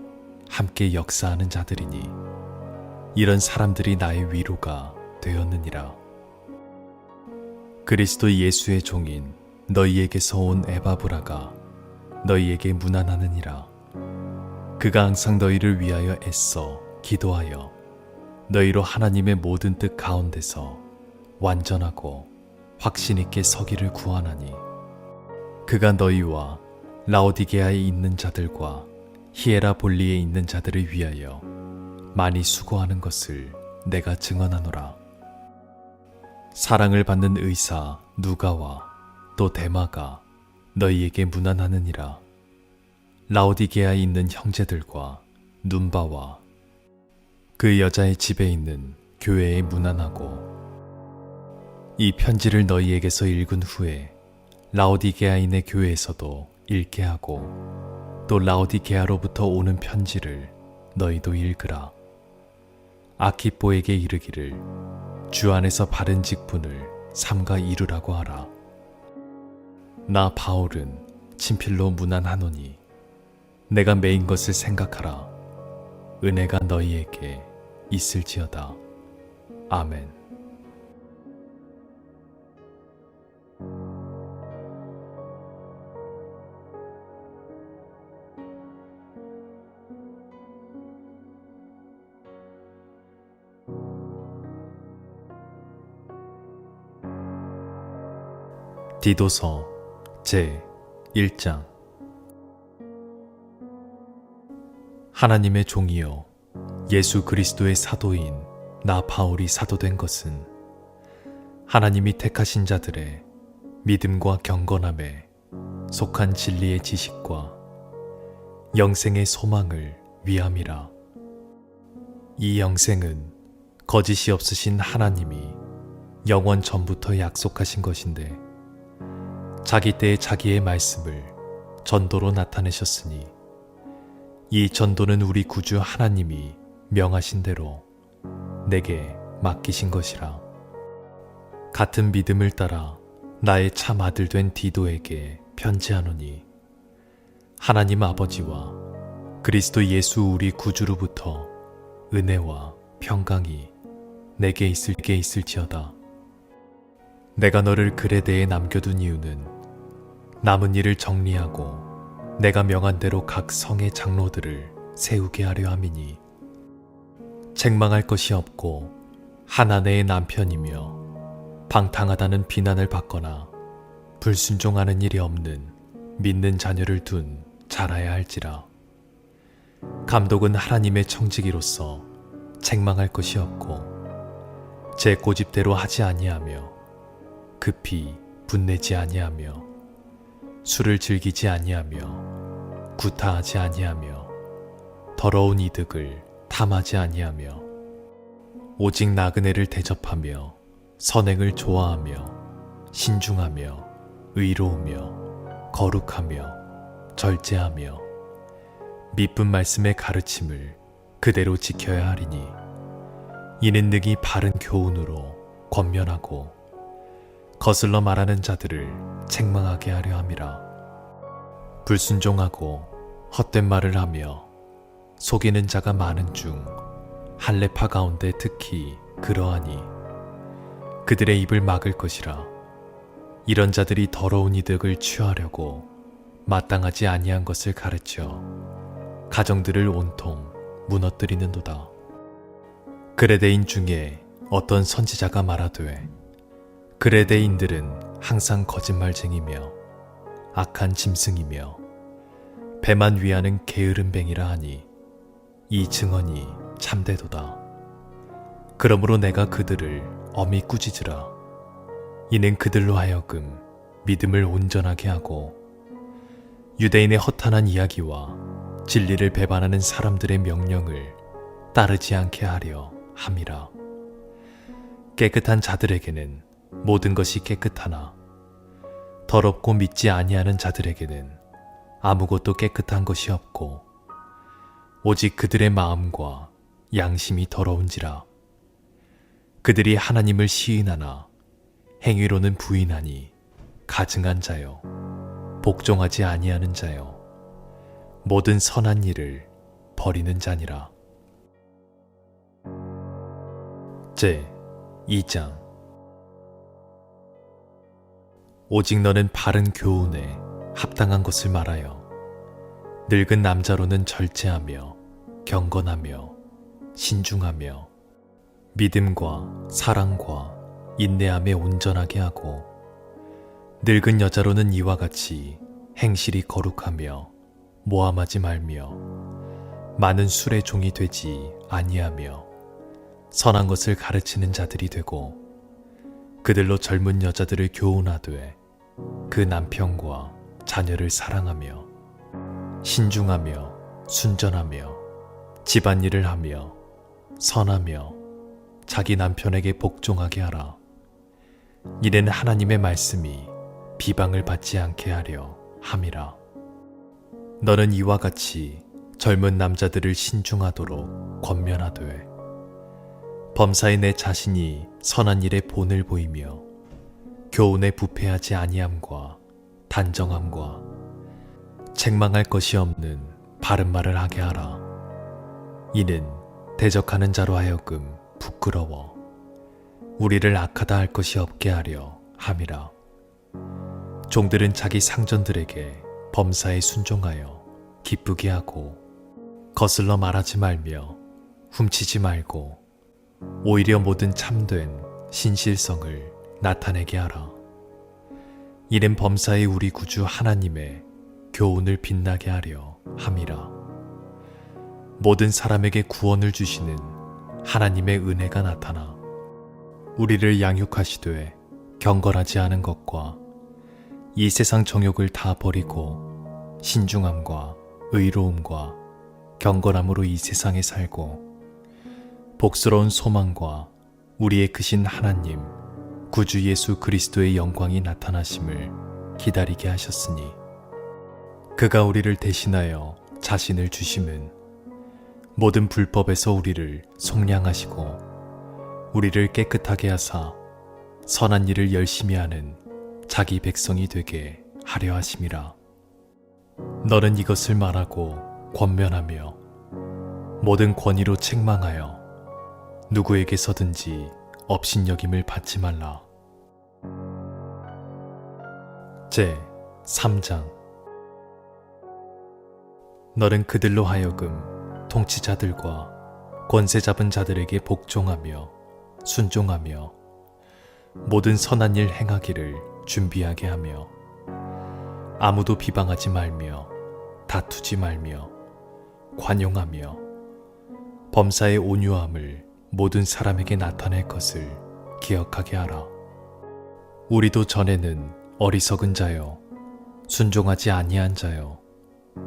함께 역사하는 자들이니 이런 사람들이 나의 위로가 되었느니라. 그리스도 예수의 종인 너희에게서 온 에바브라가 너희에게 문안하느니라. 그가 항상 너희를 위하여 애써 기도하여 너희로 하나님의 모든 뜻 가운데서 완전하고 확신 있게 서기를 구하나니 그가 너희와 라오디게아에 있는 자들과 히에라볼리에 있는 자들을 위하여 많이 수고하는 것을 내가 증언하노라. 사랑을 받는 의사 누가와 또 데마가 너희에게 문안하느니라. 라오디게아에 있는 형제들과 눈바와 그 여자의 집에 있는 교회에 문안하고 이 편지를 너희에게서 읽은 후에 라오디게아인의 교회에서도 읽게 하고 또 라오디게아로부터 오는 편지를 너희도 읽으라. 아키뽀에게 이르기를 주 안에서 바른 직분을 삼가 이루라고 하라. 나 바울은 친필로 문안하노니 내가 매인 것을 생각하라. 은혜가 너희에게 있을지어다. 아멘. 디도서 제 1장. 하나님의 종이요 예수 그리스도의 사도인 나 바울이 사도된 것은 하나님이 택하신 자들의 믿음과 경건함에 속한 진리의 지식과 영생의 소망을 위함이라. 이 영생은 거짓이 없으신 하나님이 영원 전부터 약속하신 것인데 자기 때에 자기의 말씀을 전도로 나타내셨으니 이 전도는 우리 구주 하나님이 명하신 대로 내게 맡기신 것이라. 같은 믿음을 따라 나의 참 아들 된 디도에게 편지하노니 하나님 아버지와 그리스도 예수 우리 구주로부터 은혜와 평강이 내게 있을지어다. 내가 너를 그레데에 남겨둔 이유는 남은 일을 정리하고 내가 명한 대로 각 성의 장로들을 세우게 하려 함이니 책망할 것이 없고 한 아내의 남편이며 방탕하다는 비난을 받거나 불순종하는 일이 없는 믿는 자녀를 둔 자라야 할지라. 감독은 하나님의 청지기로서 책망할 것이 없고 제 고집대로 하지 아니하며 급히 분내지 아니하며 술을 즐기지 아니하며 구타하지 아니하며 더러운 이득을 탐하지 아니하며 오직 나그네를 대접하며 선행을 좋아하며 신중하며 의로우며 거룩하며 절제하며 미쁜 말씀의 가르침을 그대로 지켜야 하리니 이는 능히 바른 교훈으로 권면하고 거슬러 말하는 자들을 책망하게 하려 함이라. 불순종하고 헛된 말을 하며 속이는 자가 많은 중 할례파 가운데 특히 그러하니 그들의 입을 막을 것이라. 이런 자들이 더러운 이득을 취하려고 마땅하지 아니한 것을 가르쳐 가정들을 온통 무너뜨리는도다. 그레데인 중에 어떤 선지자가 말하되 그레데인들은 항상 거짓말쟁이며 악한 짐승이며 배만 위하는 게으른 뱅이라 하니 이 증언이 참되도다. 그러므로 내가 그들을 엄히 꾸짖으라. 이는 그들로 하여금 믿음을 온전하게 하고 유대인의 허탄한 이야기와 진리를 배반하는 사람들의 명령을 따르지 않게 하려 함이라. 깨끗한 자들에게는 모든 것이 깨끗하나 더럽고 믿지 아니하는 자들에게는 아무것도 깨끗한 것이 없고 오직 그들의 마음과 양심이 더러운지라. 그들이 하나님을 시인하나 행위로는 부인하니 가증한 자요 복종하지 아니하는 자요 모든 선한 일을 버리는 자니라. 제 2장. 오직 너는 바른 교훈에 합당한 것을 말하여 늙은 남자로는 절제하며 경건하며 신중하며 믿음과 사랑과 인내함에 온전하게 하고 늙은 여자로는 이와 같이 행실이 거룩하며 모함하지 말며 많은 술의 종이 되지 아니하며 선한 것을 가르치는 자들이 되고 그들로 젊은 여자들을 교훈하되 그 남편과 자녀를 사랑하며 신중하며 순전하며 집안일을 하며 선하며 자기 남편에게 복종하게 하라. 이는 하나님의 말씀이 비방을 받지 않게 하려 함이라. 너는 이와 같이 젊은 남자들을 신중하도록 권면하되 범사에 내 자신이 선한 일에 본을 보이며 교훈에 부패하지 아니함과 단정함과 책망할 것이 없는 바른 말을 하게 하라. 이는 대적하는 자로 하여금 부끄러워 우리를 악하다 할 것이 없게 하려 함이라. 종들은 자기 상전들에게 범사에 순종하여 기쁘게 하고 거슬러 말하지 말며 훔치지 말고 오히려 모든 참된 신실성을 나타내게 하라. 이는 범사에 우리 구주 하나님의 교훈을 빛나게 하려 함이라. 모든 사람에게 구원을 주시는 하나님의 은혜가 나타나 우리를 양육하시되 경건하지 않은 것과 이 세상 정욕을 다 버리고 신중함과 의로움과 경건함으로 이 세상에 살고 복스러운 소망과 우리의 크신 하나님 구주 예수 그리스도의 영광이 나타나심을 기다리게 하셨으니 그가 우리를 대신하여 자신을 주심은 모든 불법에서 우리를 속량하시고 우리를 깨끗하게 하사 선한 일을 열심히 하는 자기 백성이 되게 하려 하심이라. 너는 이것을 말하고 권면하며 모든 권위로 책망하여 누구에게서든지 업신여김을 받지 말라. 제 3장. 너는 그들로 하여금 통치자들과 권세 잡은 자들에게 복종하며 순종하며 모든 선한 일 행하기를 준비하게 하며 아무도 비방하지 말며 다투지 말며 관용하며 범사의 온유함을 모든 사람에게 나타낼 것을 기억하게 하라. 우리도 전에는 어리석은 자여 순종하지 아니한 자여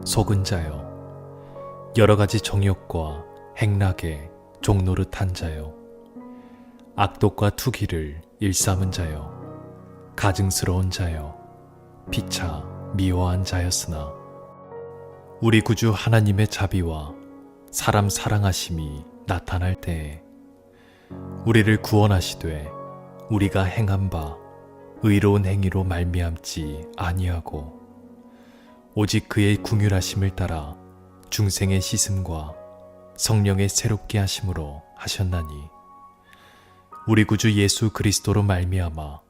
속은 자여 여러 가지 정욕과 행락에 종노릇한 자여 악독과 투기를 일삼은 자여 가증스러운 자여 피차 미워한 자였으나 우리 구주 하나님의 자비와 사람 사랑하심이 나타날 때에 우리를 구원하시되 우리가 행한 바 의로운 행위로 말미암지 아니하고 오직 그의 궁휼하심을 따라 중생의 씻음과 성령의 새롭게 하심으로 하셨나니 우리 구주 예수 그리스도로 말미암아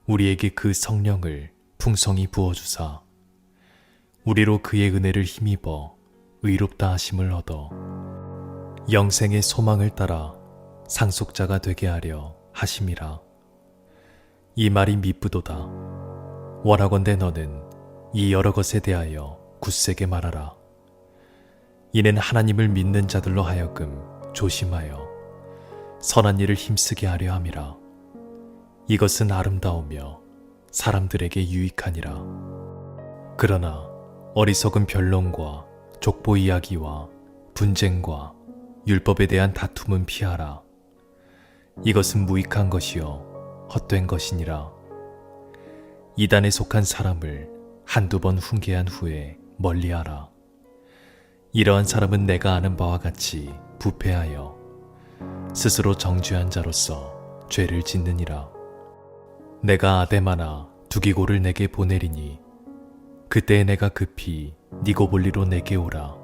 우리에게 그 성령을 풍성히 부어주사 우리로 그의 은혜를 힘입어 의롭다 하심을 얻어 영생의 소망을 따라 상속자가 되게 하려 하심이라. 이 말이 미쁘도다. 원하건대 너는 이 여러 것에 대하여 굳세게 말하라. 이는 하나님을 믿는 자들로 하여금 조심하여 선한 일을 힘쓰게 하려 함이라. 이것은 아름다우며 사람들에게 유익하니라. 그러나 어리석은 변론과 족보 이야기와 분쟁과 율법에 대한 다툼은 피하라. 이것은 무익한 것이요 헛된 것이니라. 이단에 속한 사람을 한두 번 훈계한 후에 멀리하라. 이러한 사람은 내가 아는 바와 같이 부패하여 스스로 정죄한 자로서 죄를 짓느니라. 내가 아데마나 두기고를 내게 보내리니 그때에 내가 급히 니고볼리로 내게 오라.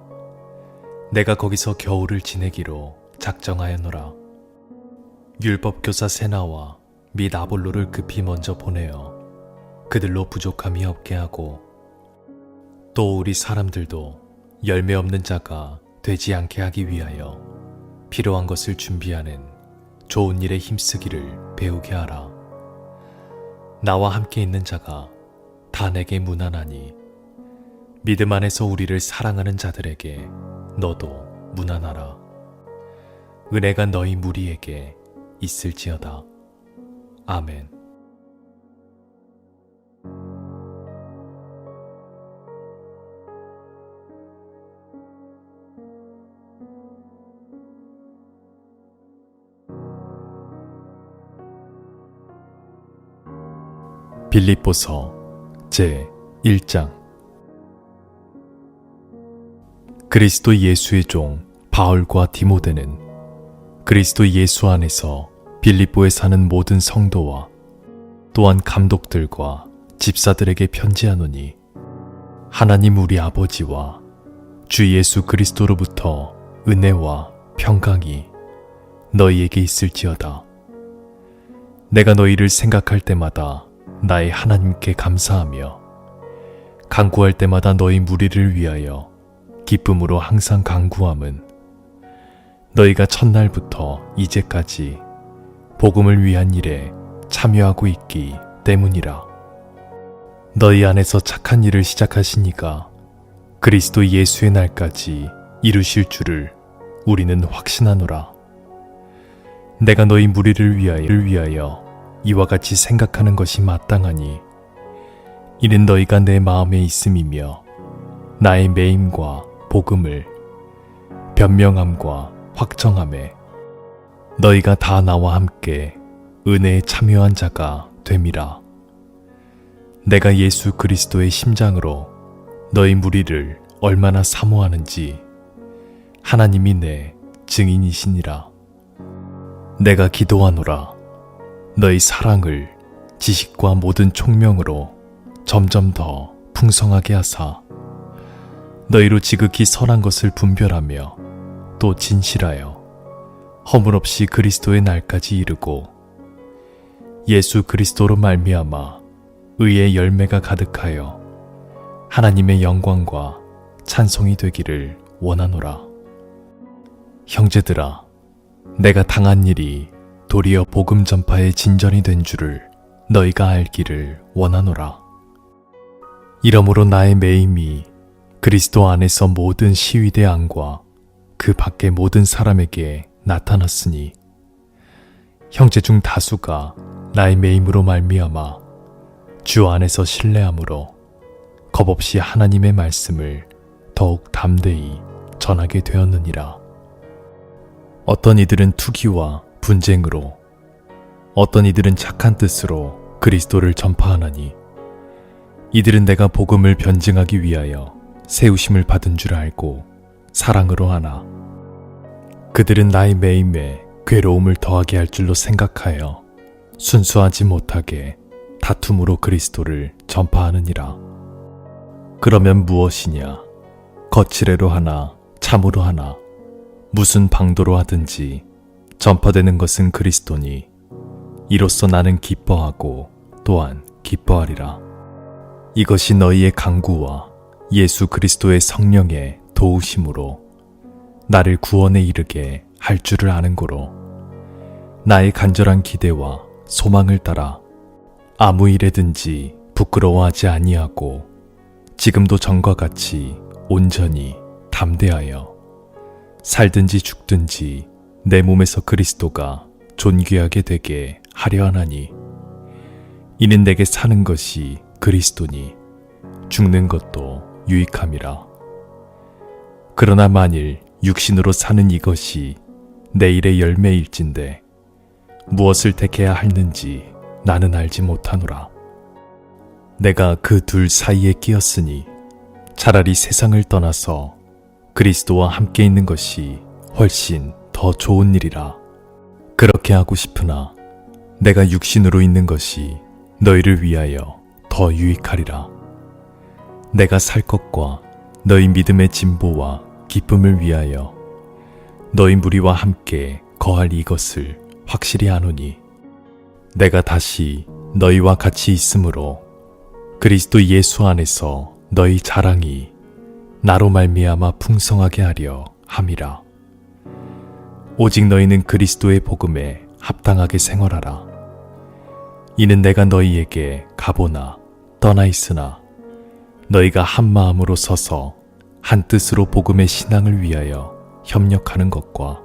내가 거기서 겨울을 지내기로 작정하였노라. 율법교사 세나와 및 아볼로를 급히 먼저 보내어 그들로 부족함이 없게 하고 또 우리 사람들도 열매 없는 자가 되지 않게 하기 위하여 필요한 것을 준비하는 좋은 일에 힘쓰기를 배우게 하라. 나와 함께 있는 자가 다 내게 무난하니 믿음 안에서 우리를 사랑하는 자들에게 너도 무난하라. 은혜가 너희 무리에게 있을지어다. 아멘. 빌립보서 제 1장. 그리스도 예수의 종 바울과 디모데는 그리스도 예수 안에서 빌립보에 사는 모든 성도와 또한 감독들과 집사들에게 편지하노니, 하나님 우리 아버지와 주 예수 그리스도로부터 은혜와 평강이 너희에게 있을지어다. 내가 너희를 생각할 때마다 나의 하나님께 감사하며 간구할 때마다 너희 무리를 위하여 기쁨으로 항상 간구함은 너희가 첫날부터 이제까지 복음을 위한 일에 참여하고 있기 때문이라. 너희 안에서 착한 일을 시작하시니가 그리스도 예수의 날까지 이루실 줄을 우리는 확신하노라. 내가 너희 무리를 위하여 이와 같이 생각하는 것이 마땅하니, 이는 너희가 내 마음에 있음이며 나의 매임과 복음을 변명함과 확정함에 너희가 다 나와 함께 은혜에 참여한 자가 됨이라. 내가 예수 그리스도의 심장으로 너희 무리를 얼마나 사모하는지 하나님이 내 증인이시니라. 내가 기도하노라. 너희 사랑을 지식과 모든 총명으로 점점 더 풍성하게 하사 너희로 지극히 선한 것을 분별하며 또 진실하여 허물없이 그리스도의 날까지 이르고 예수 그리스도로 말미암아 의의 열매가 가득하여 하나님의 영광과 찬송이 되기를 원하노라. 형제들아, 내가 당한 일이 도리어 복음 전파의 진전이 된 줄을 너희가 알기를 원하노라. 이러므로 나의 매임이 그리스도 안에서 모든 시위대 안과 그 밖의 모든 사람에게 나타났으니, 형제 중 다수가 나의 매임으로 말미암아 주 안에서 신뢰함으로 겁없이 하나님의 말씀을 더욱 담대히 전하게 되었느니라. 어떤 이들은 투기와 분쟁으로, 어떤 이들은 착한 뜻으로 그리스도를 전파하나니, 이들은 내가 복음을 변증하기 위하여 세우심을 받은 줄 알고 사랑으로 하나, 그들은 나의 매임에 괴로움을 더하게 할 줄로 생각하여 순수하지 못하게 다툼으로 그리스도를 전파하느니라. 그러면 무엇이냐? 거칠애로 하나 참으로 하나 무슨 방도로 하든지 전파되는 것은 그리스도니, 이로써 나는 기뻐하고 또한 기뻐하리라. 이것이 너희의 간구와 예수 그리스도의 성령의 도우심으로 나를 구원에 이르게 할 줄을 아는 고로, 나의 간절한 기대와 소망을 따라 아무 일에든지 부끄러워하지 아니하고 지금도 전과 같이 온전히 담대하여 살든지 죽든지 내 몸에서 그리스도가 존귀하게 되게 하려 하나니, 이는 내게 사는 것이 그리스도니 죽는 것도 유익함이라. 그러나 만일 육신으로 사는 이것이 내일의 열매일진데 무엇을 택해야 하는지 나는 알지 못하노라. 내가 그 둘 사이에 끼었으니 차라리 세상을 떠나서 그리스도와 함께 있는 것이 훨씬 더 좋은 일이라. 그렇게 하고 싶으나 내가 육신으로 있는 것이 너희를 위하여 더 유익하리라. 내가 살 것과 너희 믿음의 진보와 기쁨을 위하여 너희 무리와 함께 거할 이것을 확실히 아노니, 내가 다시 너희와 같이 있으므로 그리스도 예수 안에서 너희 자랑이 나로 말미암아 풍성하게 하려 함이라. 오직 너희는 그리스도의 복음에 합당하게 생활하라. 이는 내가 너희에게 가보나 떠나 있으나 너희가 한 마음으로 서서 한 뜻으로 복음의 신앙을 위하여 협력하는 것과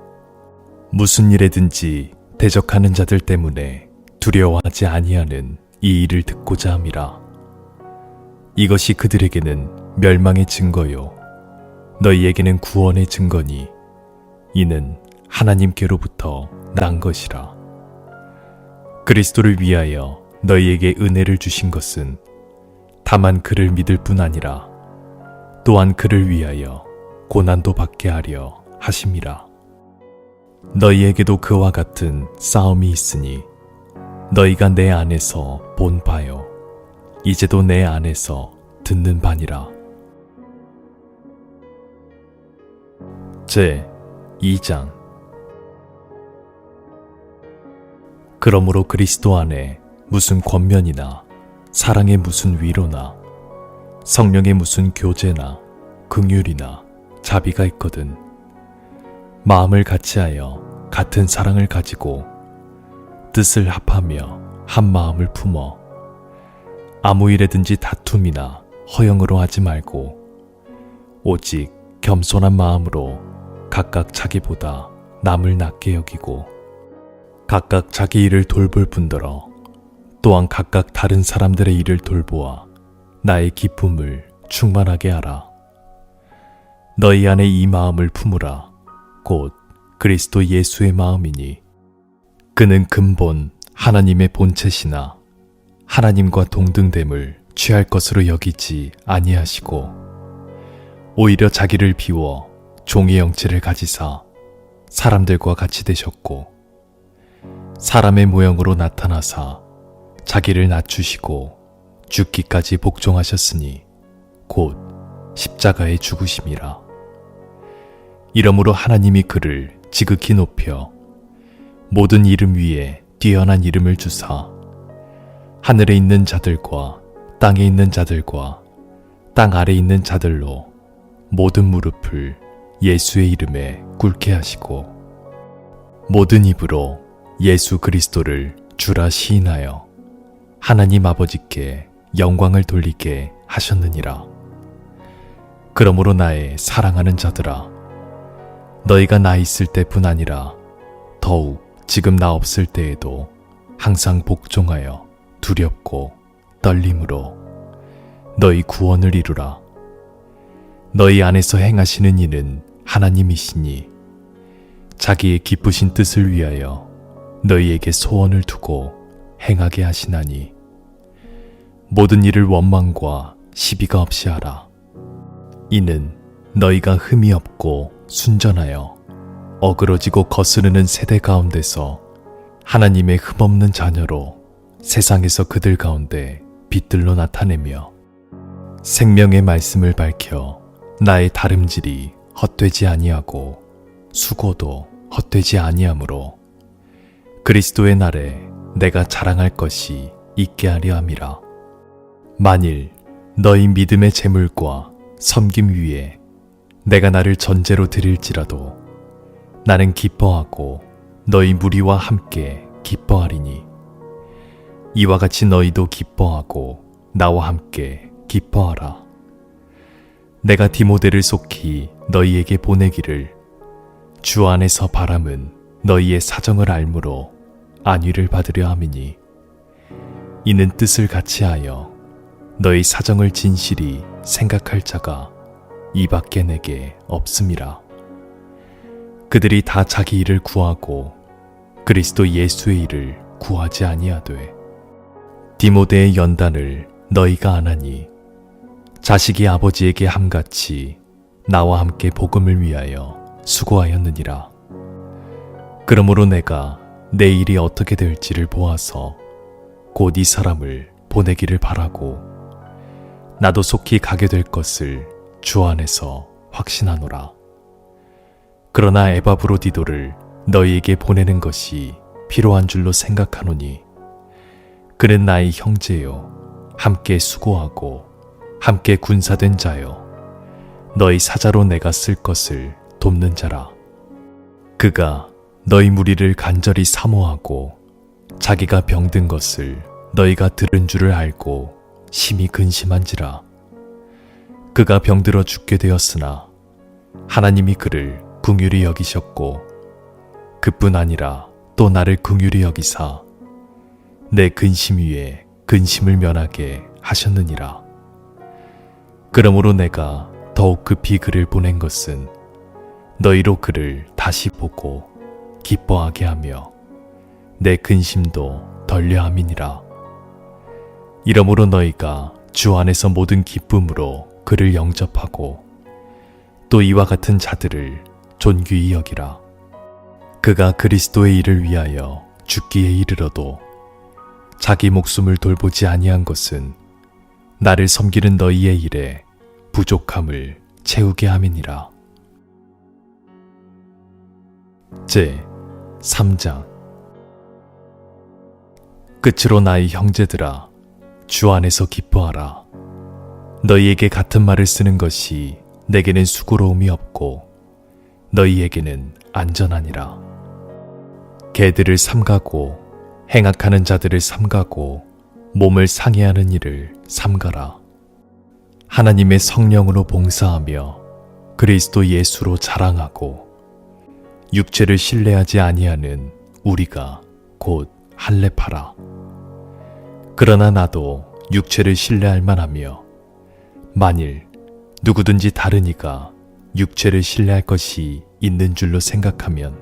무슨 일에든지 대적하는 자들 때문에 두려워하지 아니하는 이 일을 듣고자 함이라. 이것이 그들에게는 멸망의 증거요 너희에게는 구원의 증거니, 이는 하나님께로부터 난 것이라. 그리스도를 위하여 너희에게 은혜를 주신 것은 다만 그를 믿을 뿐 아니라 또한 그를 위하여 고난도 받게 하려 하심이라. 너희에게도 그와 같은 싸움이 있으니 너희가 내 안에서 본 바요 이제도 내 안에서 듣는 바니라. 제 2장. 그러므로 그리스도 안에 무슨 권면이나 사랑의 무슨 위로나 성령의 무슨 교제나 긍휼이나 자비가 있거든 마음을 같이하여 같은 사랑을 가지고 뜻을 합하며 한 마음을 품어 아무 일에든지 다툼이나 허영으로 하지 말고 오직 겸손한 마음으로 각각 자기보다 남을 낮게 여기고 각각 자기 일을 돌볼 뿐더러 또한 각각 다른 사람들의 일을 돌보아 나의 기쁨을 충만하게 하라. 너희 안에 이 마음을 품으라. 곧 그리스도 예수의 마음이니 그는 근본 하나님의 본체시나 하나님과 동등됨을 취할 것으로 여기지 아니하시고 오히려 자기를 비워 종의 형체를 가지사 사람들과 같이 되셨고 사람의 모형으로 나타나사 자기를 낮추시고 죽기까지 복종하셨으니 곧 십자가에 죽으심이라. 이러므로 하나님이 그를 지극히 높여 모든 이름 위에 뛰어난 이름을 주사 하늘에 있는 자들과 땅에 있는 자들과 땅 아래 있는 자들로 모든 무릎을 예수의 이름에 꿇게 하시고 모든 입으로 예수 그리스도를 주라 시인하여 하나님 아버지께 영광을 돌리게 하셨느니라. 그러므로 나의 사랑하는 자들아, 너희가 나 있을 때뿐 아니라 더욱 지금 나 없을 때에도 항상 복종하여 두렵고 떨림으로 너희 구원을 이루라. 너희 안에서 행하시는 이는 하나님이시니 자기의 기쁘신 뜻을 위하여 너희에게 소원을 두고 행하게 하시나니 모든 일을 원망과 시비가 없이 하라. 이는 너희가 흠이 없고 순전하여 어그러지고 거스르는 세대 가운데서 하나님의 흠없는 자녀로 세상에서 그들 가운데 빛들로 나타내며 생명의 말씀을 밝혀 나의 다름질이 헛되지 아니하고 수고도 헛되지 아니하므로 그리스도의 날에 내가 자랑할 것이 있게 하려 함이라. 만일 너희 믿음의 재물과 섬김 위에 내가 나를 전제로 드릴지라도 나는 기뻐하고 너희 무리와 함께 기뻐하리니 이와 같이 너희도 기뻐하고 나와 함께 기뻐하라. 내가 디모데를 속히 너희에게 보내기를 주 안에서 바람은 너희의 사정을 알므로 안위를 받으려 함이니 이는 뜻을 같이하여 너희 사정을 진실히 생각할 자가 이밖에 내게 없음이라. 그들이 다 자기 일을 구하고 그리스도 예수의 일을 구하지 아니하되 디모데의 연단을 너희가 안하니 자식이 아버지에게 함같이 나와 함께 복음을 위하여 수고하였느니라. 그러므로 내가 내 일이 어떻게 될지를 보아서 곧 이 사람을 보내기를 바라고 나도 속히 가게 될 것을 주 안에서 확신하노라. 그러나 에바브로디도를 너희에게 보내는 것이 필요한 줄로 생각하노니 그는 나의 형제요 함께 수고하고 함께 군사된 자요 너희 사자로 내가 쓸 것을 돕는 자라. 그가 너희 무리를 간절히 사모하고 자기가 병든 것을 너희가 들은 줄을 알고 심히 근심한지라. 그가 병들어 죽게 되었으나 하나님이 그를 긍휼히 여기셨고 그뿐 아니라 또 나를 긍휼히 여기사 내 근심 위에 근심을 면하게 하셨느니라. 그러므로 내가 더욱 급히 그를 보낸 것은 너희로 그를 다시 보고 기뻐하게 하며 내 근심도 덜려 함이니라. 이러므로 너희가 주 안에서 모든 기쁨으로 그를 영접하고 또 이와 같은 자들을 존귀히 여기라. 그가 그리스도의 일을 위하여 죽기에 이르러도 자기 목숨을 돌보지 아니한 것은 나를 섬기는 너희의 일에 부족함을 채우게 함이니라. 제 3장. 끝으로 나의 형제들아, 주 안에서 기뻐하라. 너희에게 같은 말을 쓰는 것이 내게는 수고로움이 없고 너희에게는 안전하니라. 개들을 삼가고 행악하는 자들을 삼가고 몸을 상해하는 일을 삼가라. 하나님의 성령으로 봉사하며 그리스도 예수로 자랑하고 육체를 신뢰하지 아니하는 우리가 곧 할례파라. 그러나 나도 육체를 신뢰할 만하며 만일 누구든지 다른 이가 육체를 신뢰할 것이 있는 줄로 생각하면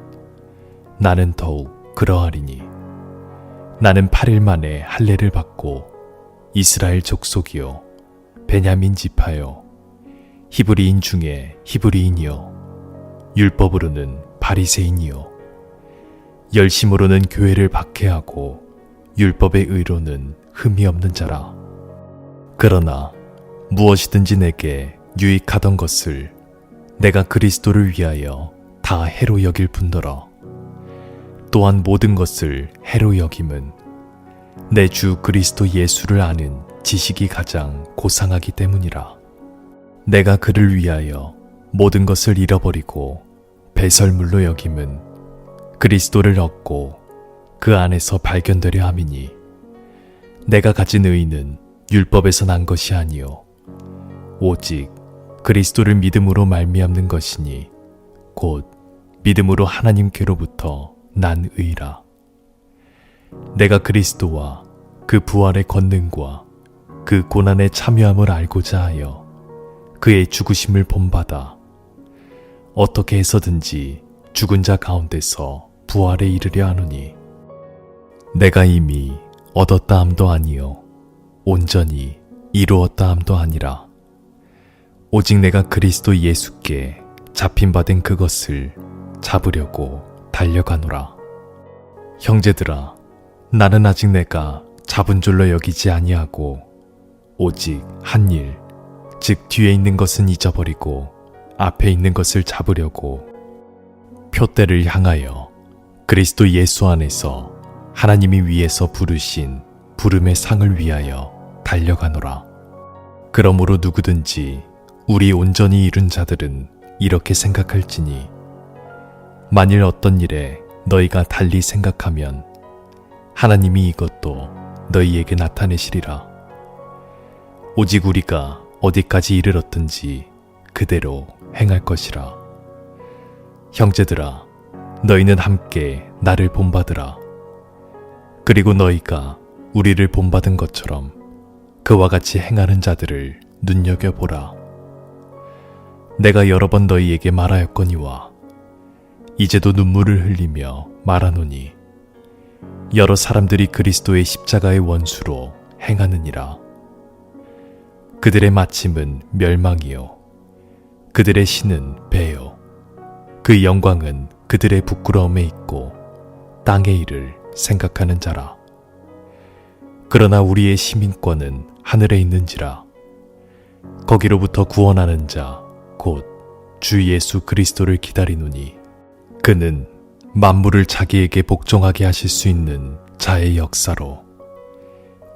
나는 더욱 그러하리니 나는 8일 만에 할례를 받고 이스라엘 족속이요 베냐민 지파요 히브리인 중에 히브리인이요 율법으로는 바리새인이요 열심으로는 교회를 박해하고 율법의 의로는 흠이 없는 자라. 그러나 무엇이든지 내게 유익하던 것을 내가 그리스도를 위하여 다 해로 여길 뿐더러 또한 모든 것을 해로 여김은 내 주 그리스도 예수를 아는 지식이 가장 고상하기 때문이라. 내가 그를 위하여 모든 것을 잃어버리고 배설물로 여김은 그리스도를 얻고 그 안에서 발견되려 함이니 내가 가진 의는 율법에서 난 것이 아니요 오직 그리스도를 믿음으로 말미암는 것이니 곧 믿음으로 하나님께로부터 난 의라. 내가 그리스도와 그 부활의 권능과 그 고난에 참여함을 알고자 하여 그의 죽으심을 본받아 어떻게 해서든지 죽은 자 가운데서 부활에 이르려 하노니 내가 이미 얻었다 함도 아니요 온전히 이루었다 함도 아니라 오직 내가 그리스도 예수께 잡힌 바 된 그것을 잡으려고 달려가노라. 형제들아, 나는 아직 내가 잡은 줄로 여기지 아니하고 오직 한 일, 즉 뒤에 있는 것은 잊어버리고 앞에 있는 것을 잡으려고 표대를 향하여 그리스도 예수 안에서 하나님이 위에서 부르신 부름의 상을 위하여 달려가노라. 그러므로 누구든지 우리 온전히 이룬 자들은 이렇게 생각할지니 만일 어떤 일에 너희가 달리 생각하면 하나님이 이것도 너희에게 나타내시리라. 오직 우리가 어디까지 이르렀든지 그대로 행할 것이라. 형제들아, 너희는 함께 나를 본받으라. 그리고 너희가 우리를 본받은 것처럼 그와 같이 행하는 자들을 눈여겨보라. 내가 여러 번 너희에게 말하였거니와 이제도 눈물을 흘리며 말하노니 여러 사람들이 그리스도의 십자가의 원수로 행하느니라. 그들의 마침은 멸망이요 그들의 신은 배요 그 영광은 그들의 부끄러움에 있고 땅의 일을 생각하는 자라. 그러나 우리의 시민권은 하늘에 있는지라. 거기로부터 구원하는 자 곧 주 예수 그리스도를 기다리노니 그는 만물을 자기에게 복종하게 하실 수 있는 자의 역사로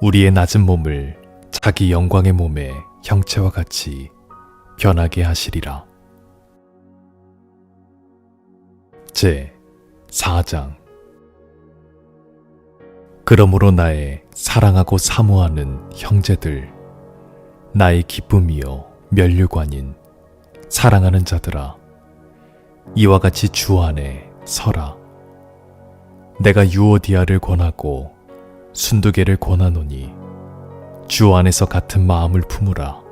우리의 낮은 몸을 자기 영광의 몸의 형체와 같이 변하게 하시리라. 제 4장. 그러므로 나의 사랑하고 사모하는 형제들, 나의 기쁨이요 면류관인 사랑하는 자들아, 이와 같이 주 안에 서라. 내가 유오디아를 권하고 순두개를 권하노니 주 안에서 같은 마음을 품으라.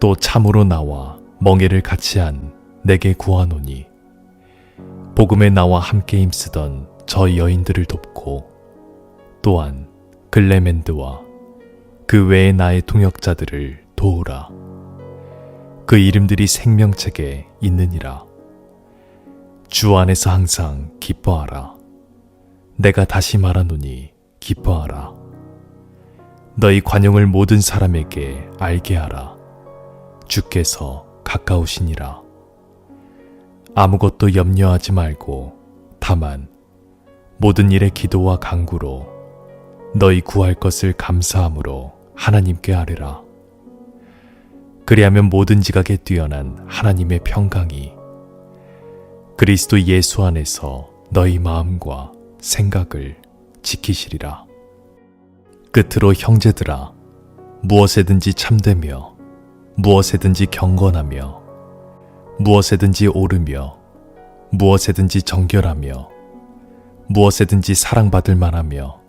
또 참으로 나와 멍에를 같이 한 내게 구하노니 복음에 나와 함께 힘쓰던 저 여인들을 돕고 또한 글레멘드와 그 외에 나의 동역자들을 도우라. 그 이름들이 생명책에 있느니라. 주 안에서 항상 기뻐하라. 내가 다시 말하노니 기뻐하라. 너희 관용을 모든 사람에게 알게 하라. 주께서 가까우시니라. 아무것도 염려하지 말고 다만 모든 일에 기도와 간구로 너희 구할 것을 감사함으로 하나님께 아뢰라. 그리하면 모든 지각에 뛰어난 하나님의 평강이 그리스도 예수 안에서 너희 마음과 생각을 지키시리라. 끝으로 형제들아, 무엇에든지 참되며 무엇에든지 경건하며 무엇에든지 옳으며 무엇에든지 정결하며 무엇에든지 사랑받을 만하며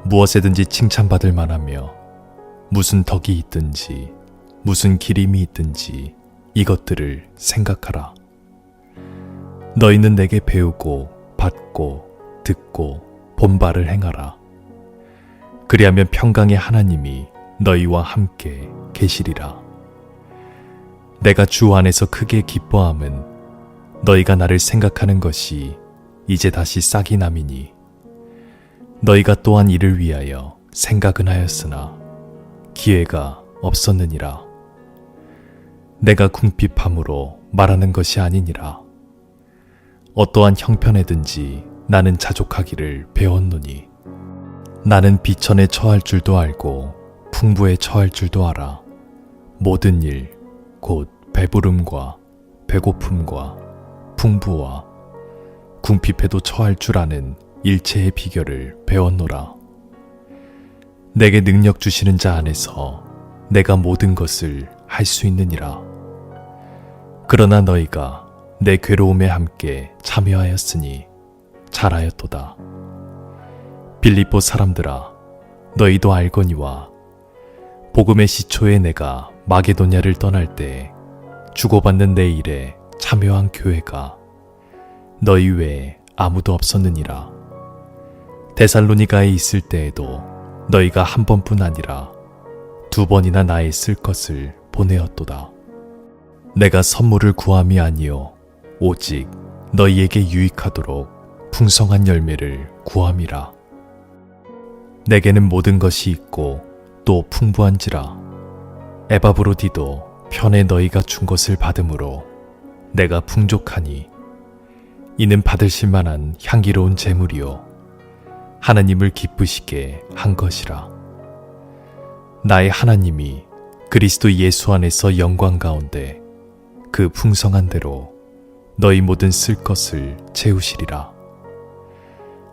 무엇에든지 칭찬받을 만하며 무슨 덕이 있든지 무슨 기림이 있든지 이것들을 생각하라. 너희는 내게 배우고 받고 듣고 본 바를 행하라. 그리하면 평강의 하나님이 너희와 함께 계시리라. 내가 주 안에서 크게 기뻐함은 너희가 나를 생각하는 것이 이제 다시 싹이 남이니 너희가 또한 이를 위하여 생각은 하였으나 기회가 없었느니라. 내가 궁핍함으로 말하는 것이 아니니라. 어떠한 형편에든지 나는 자족하기를 배웠노니 나는 비천에 처할 줄도 알고 풍부에 처할 줄도 알아. 모든 일 곧 배부름과 배고픔과 풍부와 궁핍에도 처할 줄 아는 일체의 비결을 배웠노라. 내게 능력 주시는 자 안에서 내가 모든 것을 할 수 있느니라. 그러나 너희가 내 괴로움에 함께 참여하였으니 잘하였도다. 빌립보 사람들아, 너희도 알거니와 복음의 시초에 내가 마게도냐를 떠날 때 주고받는 내 일에 참여한 교회가 너희 외에 아무도 없었느니라. 데살로니가에 있을 때에도 너희가 한 번뿐 아니라 두 번이나 나의 쓸 것을 보내었도다. 내가 선물을 구함이 아니요 오직 너희에게 유익하도록 풍성한 열매를 구함이라. 내게는 모든 것이 있고 또 풍부한지라. 에바브로디도 편에 너희가 준 것을 받음으로 내가 풍족하니 이는 받으실 만한 향기로운 제물이요 하나님을 기쁘시게 한 것이라. 나의 하나님이 그리스도 예수 안에서 영광 가운데 그 풍성한 대로 너희 모든 쓸 것을 채우시리라.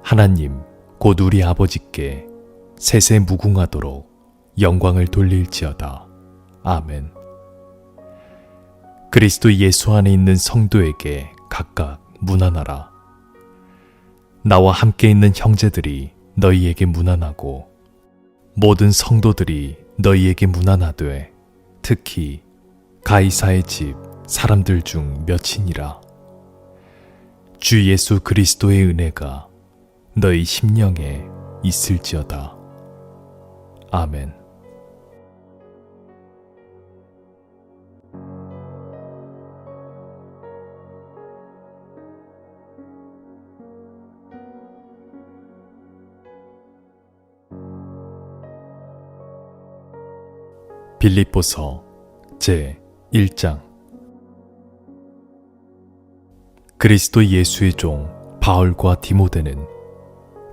하나님 곧 우리 아버지께 세세 무궁하도록 영광을 돌릴지어다. 아멘. 그리스도 예수 안에 있는 성도에게 각각 문안하라. 나와 함께 있는 형제들이 너희에게 문안하고 모든 성도들이 너희에게 문안하되 특히 가이사의 집 사람들 중 몇이니라. 주 예수 그리스도의 은혜가 너희 심령에 있을지어다. 아멘. 빌립보서 제 1장. 그리스도 예수의 종 바울과 디모데는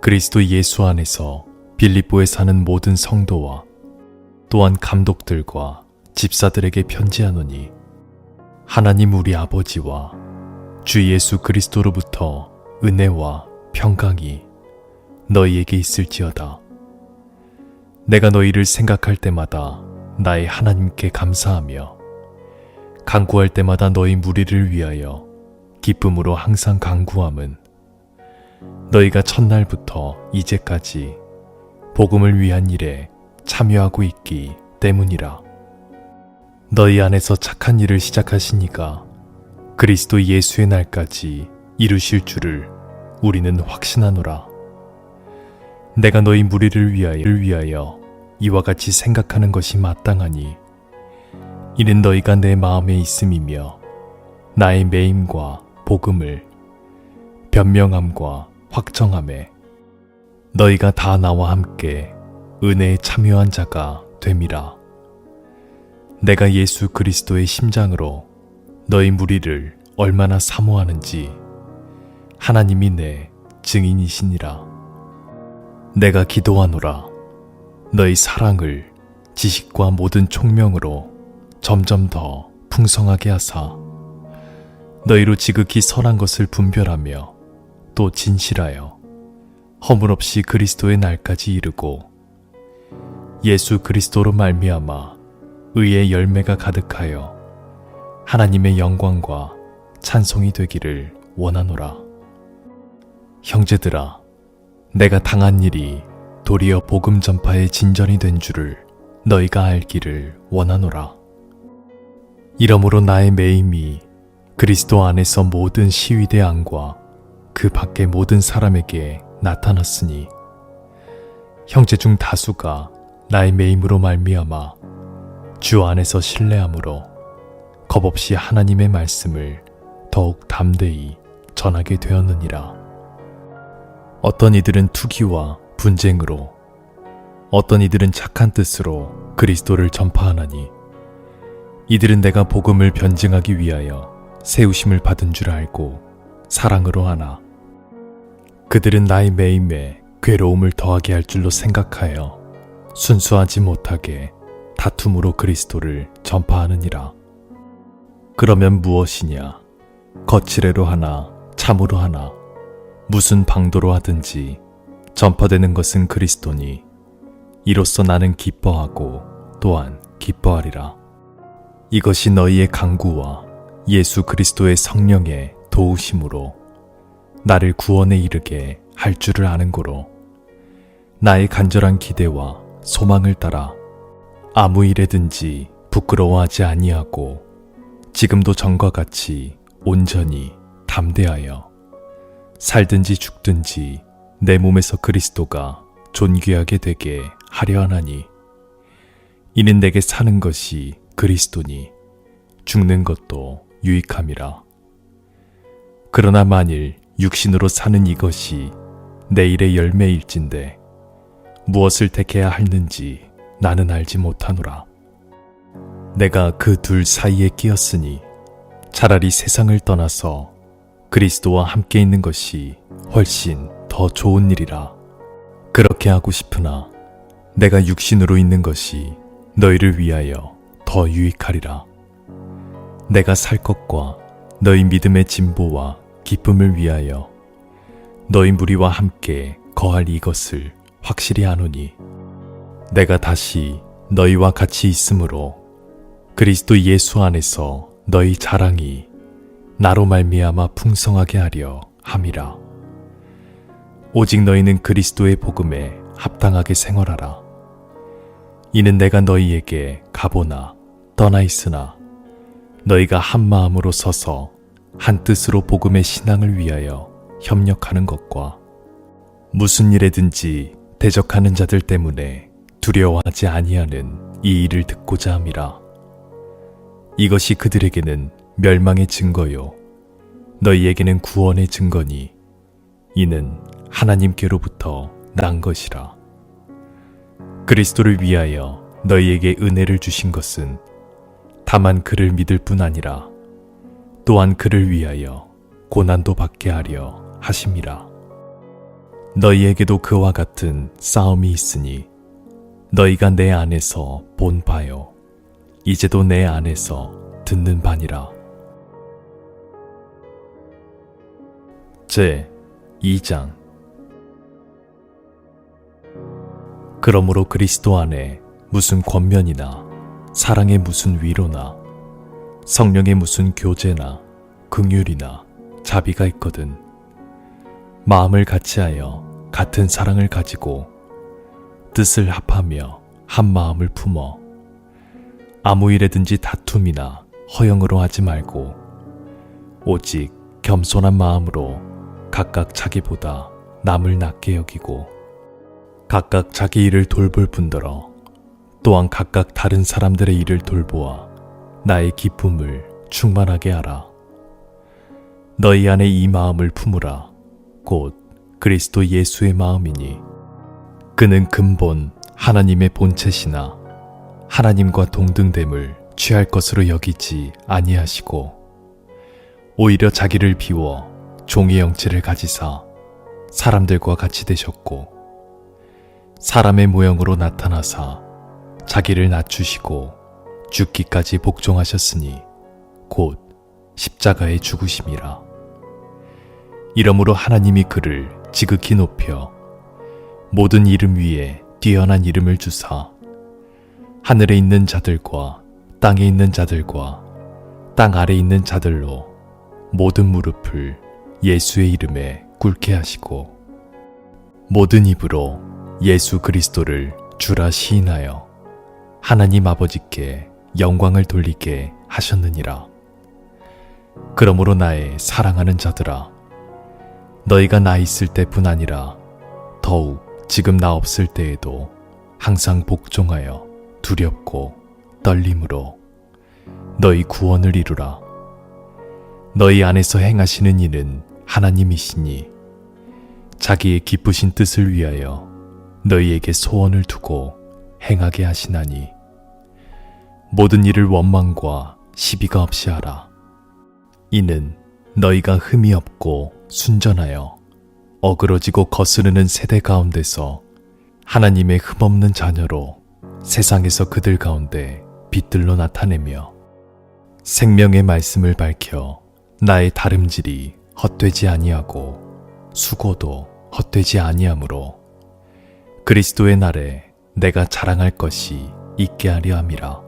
그리스도 예수 안에서 빌립보에 사는 모든 성도와 또한 감독들과 집사들에게 편지하노니 하나님 우리 아버지와 주 예수 그리스도로부터 은혜와 평강이 너희에게 있을지어다. 내가 너희를 생각할 때마다 나의 하나님께 감사하며 간구할 때마다 너희 무리를 위하여 기쁨으로 항상 간구함은 너희가 첫날부터 이제까지 복음을 위한 일에 참여하고 있기 때문이라. 너희 안에서 착한 일을 시작하시니가 그리스도 예수의 날까지 이루실 줄을 우리는 확신하노라. 내가 너희 무리를 위하여 이와 같이 생각하는 것이 마땅하니 이는 너희가 내 마음에 있음이며 나의 매임과 복음을 변명함과 확정함에 너희가 다 나와 함께 은혜에 참여한 자가 됨이라. 내가 예수 그리스도의 심장으로 너희 무리를 얼마나 사모하는지 하나님이 내 증인이시니라. 내가 기도하노라. 너희 사랑을 지식과 모든 총명으로 점점 더 풍성하게 하사 너희로 지극히 선한 것을 분별하며 또 진실하여 허물없이 그리스도의 날까지 이르고 예수 그리스도로 말미암아 의의 열매가 가득하여 하나님의 영광과 찬송이 되기를 원하노라. 형제들아, 내가 당한 일이 도리어 복음 전파의 진전이 된 줄을 너희가 알기를 원하노라. 이러므로 나의 매임이 그리스도 안에서 모든 시위대 안과 그 밖의 모든 사람에게 나타났으니 형제 중 다수가 나의 매임으로 말미암아 주 안에서 신뢰함으로 겁없이 하나님의 말씀을 더욱 담대히 전하게 되었느니라. 어떤 이들은 투기와 분쟁으로, 어떤 이들은 착한 뜻으로 그리스도를 전파하나니 이들은 내가 복음을 변증하기 위하여 세우심을 받은 줄 알고 사랑으로 하나 그들은 나의 매임에 괴로움을 더하게 할 줄로 생각하여 순수하지 못하게 다툼으로 그리스도를 전파하느니라. 그러면 무엇이냐? 거칠애로 하나 참으로 하나 무슨 방도로 하든지 전파되는 것은 그리스도니 이로써 나는 기뻐하고 또한 기뻐하리라. 이것이 너희의 강구와 예수 그리스도의 성령의 도우심으로 나를 구원에 이르게 할 줄을 아는 고로 나의 간절한 기대와 소망을 따라 아무 일에든지 부끄러워하지 아니하고 지금도 전과 같이 온전히 담대하여 살든지 죽든지 내 몸에서 그리스도가 존귀하게 되게 하려 하나니 이는 내게 사는 것이 그리스도니 죽는 것도 유익함이라. 그러나 만일 육신으로 사는 이것이 내일의 열매일진데 무엇을 택해야 하는지 나는 알지 못하노라. 내가 그 둘 사이에 끼었으니 차라리 세상을 떠나서 그리스도와 함께 있는 것이 훨씬 더 좋은 일이라. 그렇게 하고 싶으나 내가 육신으로 있는 것이 너희를 위하여 더 유익하리라. 내가 살 것과 너희 믿음의 진보와 기쁨을 위하여 너희 무리와 함께 거할 이것을 확실히 아노니 내가 다시 너희와 같이 있으므로 그리스도 예수 안에서 너희 자랑이 나로 말미암아 풍성하게 하려 함이라. 오직 너희는 그리스도의 복음에 합당하게 생활하라. 이는 내가 너희에게 가보나 떠나 있으나 너희가 한 마음으로 서서 한 뜻으로 복음의 신앙을 위하여 협력하는 것과 무슨 일에든지 대적하는 자들 때문에 두려워하지 아니하는 이 일을 듣고자 함이라. 이것이 그들에게는 멸망의 증거요 너희에게는 구원의 증거니 이는 하나님께로부터 난 것이라. 그리스도를 위하여 너희에게 은혜를 주신 것은 다만 그를 믿을 뿐 아니라 또한 그를 위하여 고난도 받게 하려 하심이라. 너희에게도 그와 같은 싸움이 있으니 너희가 내 안에서 본 바요 이제도 내 안에서 듣는 바니라. 제 2장. 그러므로 그리스도 안에 무슨 권면이나 사랑의 무슨 위로나 성령의 무슨 교제나 긍휼이나 자비가 있거든 마음을 같이하여 같은 사랑을 가지고 뜻을 합하며 한 마음을 품어 아무 일에든지 다툼이나 허영으로 하지 말고 오직 겸손한 마음으로 각각 자기보다 남을 낮게 여기고 각각 자기 일을 돌볼 뿐더러 또한 각각 다른 사람들의 일을 돌보아 나의 기쁨을 충만하게 하라. 너희 안에 이 마음을 품으라. 곧 그리스도 예수의 마음이니 그는 근본 하나님의 본체시나 하나님과 동등됨을 취할 것으로 여기지 아니하시고 오히려 자기를 비워 종의 형체를 가지사 사람들과 같이 되셨고 사람의 모형으로 나타나사 자기를 낮추시고 죽기까지 복종하셨으니 곧 십자가에 죽으심이라. 이러므로 하나님이 그를 지극히 높여 모든 이름 위에 뛰어난 이름을 주사 하늘에 있는 자들과 땅에 있는 자들과 땅 아래 있는 자들로 모든 무릎을 예수의 이름에 꿇게 하시고 모든 입으로 예수 그리스도를 주라 시인하여 하나님 아버지께 영광을 돌리게 하셨느니라. 그러므로 나의 사랑하는 자들아, 너희가 나 있을 때뿐 아니라 더욱 지금 나 없을 때에도 항상 복종하여 두렵고 떨림으로 너희 구원을 이루라. 너희 안에서 행하시는 이는 하나님이시니 자기의 기쁘신 뜻을 위하여 너희에게 소원을 두고 행하게 하시나니 모든 일을 원망과 시비가 없이 하라. 이는 너희가 흠이 없고 순전하여 어그러지고 거스르는 세대 가운데서 하나님의 흠없는 자녀로 세상에서 그들 가운데 빛들로 나타내며 생명의 말씀을 밝혀 나의 다름질이 헛되지 아니하고 수고도 헛되지 아니하므로 그리스도의 날에 내가 자랑할 것이 있게 하려 함이라.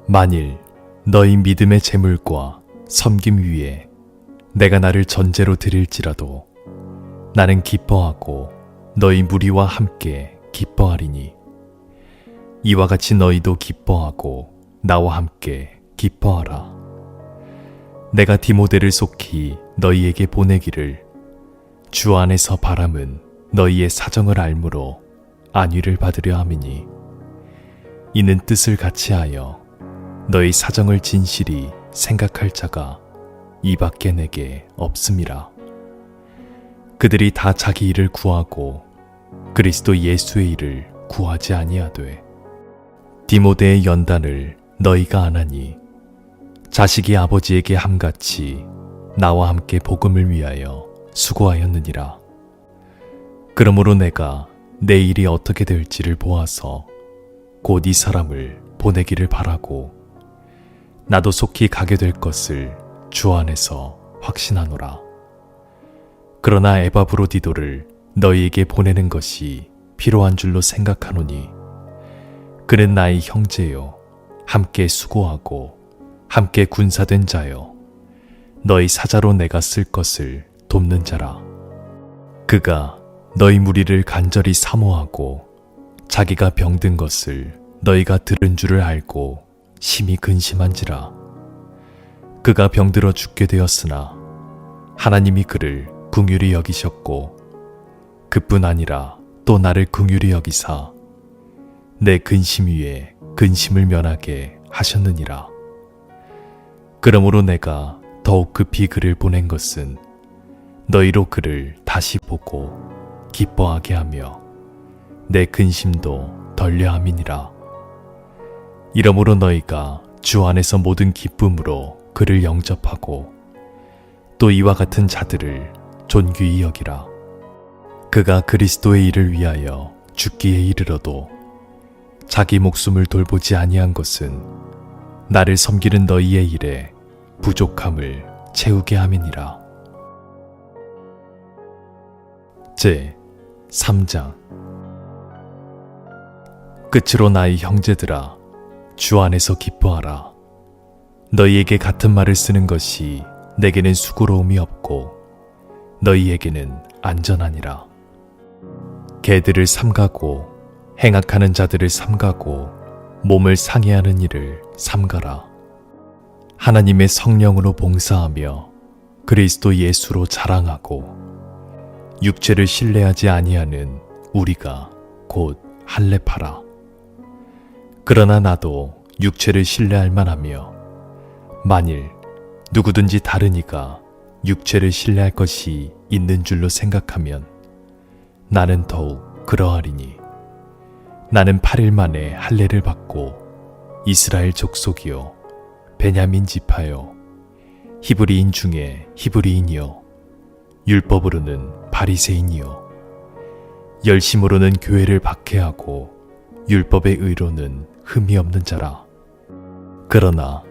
만일 너희 믿음의 재물과 섬김 위에 내가 나를 전제로 드릴지라도 나는 기뻐하고 너희 무리와 함께 기뻐하리니 이와 같이 너희도 기뻐하고 나와 함께 기뻐하라. 내가 디모데를 속히 너희에게 보내기를 주 안에서 바람은 너희의 사정을 알므로 안위를 받으려 함이니 이는 뜻을 같이하여 너희 사정을 진실히 생각할 자가 이밖에 내게 없음이라. 그들이 다 자기 일을 구하고 그리스도 예수의 일을 구하지 아니하되 디모데의 연단을 너희가 안하니 자식이 아버지에게 함같이 나와 함께 복음을 위하여 수고하였느니라. 그러므로 내가 내 일이 어떻게 될지를 보아서 곧 이 사람을 보내기를 바라고 나도 속히 가게 될 것을 주 안에서 확신하노라. 그러나 에바브로디도를 너희에게 보내는 것이 필요한 줄로 생각하노니 그는 나의 형제요 함께 수고하고 함께 군사된 자요 너희 사자로 내가 쓸 것을 돕는 자라. 그가 너희 무리를 간절히 사모하고 자기가 병든 것을 너희가 들은 줄을 알고 심히 근심한지라. 그가 병들어 죽게 되었으나 하나님이 그를 긍휼히 여기셨고 그뿐 아니라 또 나를 긍휼히 여기사 내 근심 위에 근심을 면하게 하셨느니라. 그러므로 내가 더욱 급히 그를 보낸 것은 너희로 그를 다시 보고 기뻐하게 하며 내 근심도 덜려 함이니라. 이러므로 너희가 주 안에서 모든 기쁨으로 그를 영접하고 또 이와 같은 자들을 존귀히 여기라. 그가 그리스도의 일을 위하여 죽기에 이르러도 자기 목숨을 돌보지 아니한 것은 나를 섬기는 너희의 일에 부족함을 채우게 함이니라. 제 3장. 끝으로 나의 형제들아, 주 안에서 기뻐하라. 너희에게 같은 말을 쓰는 것이 내게는 수고로움이 없고 너희에게는 안전하니라. 개들을 삼가고 행악하는 자들을 삼가고 몸을 상해하는 일을 삼가라. 하나님의 성령으로 봉사하며 그리스도 예수로 자랑하고 육체를 신뢰하지 아니하는 우리가 곧 할례파라. 그러나 나도 육체를 신뢰할 만하며 만일 누구든지 다른 이가 육체를 신뢰할 것이 있는 줄로 생각하면 나는 더욱 그러하리니 나는 8일 만에 할례를 받고 이스라엘 족속이요 베냐민 지파요 히브리인 중에 히브리인이요 율법으로는 바리새인이요 열심으로는 교회를 박해하고 율법의 의로는 흠이 없는 자라. 그러나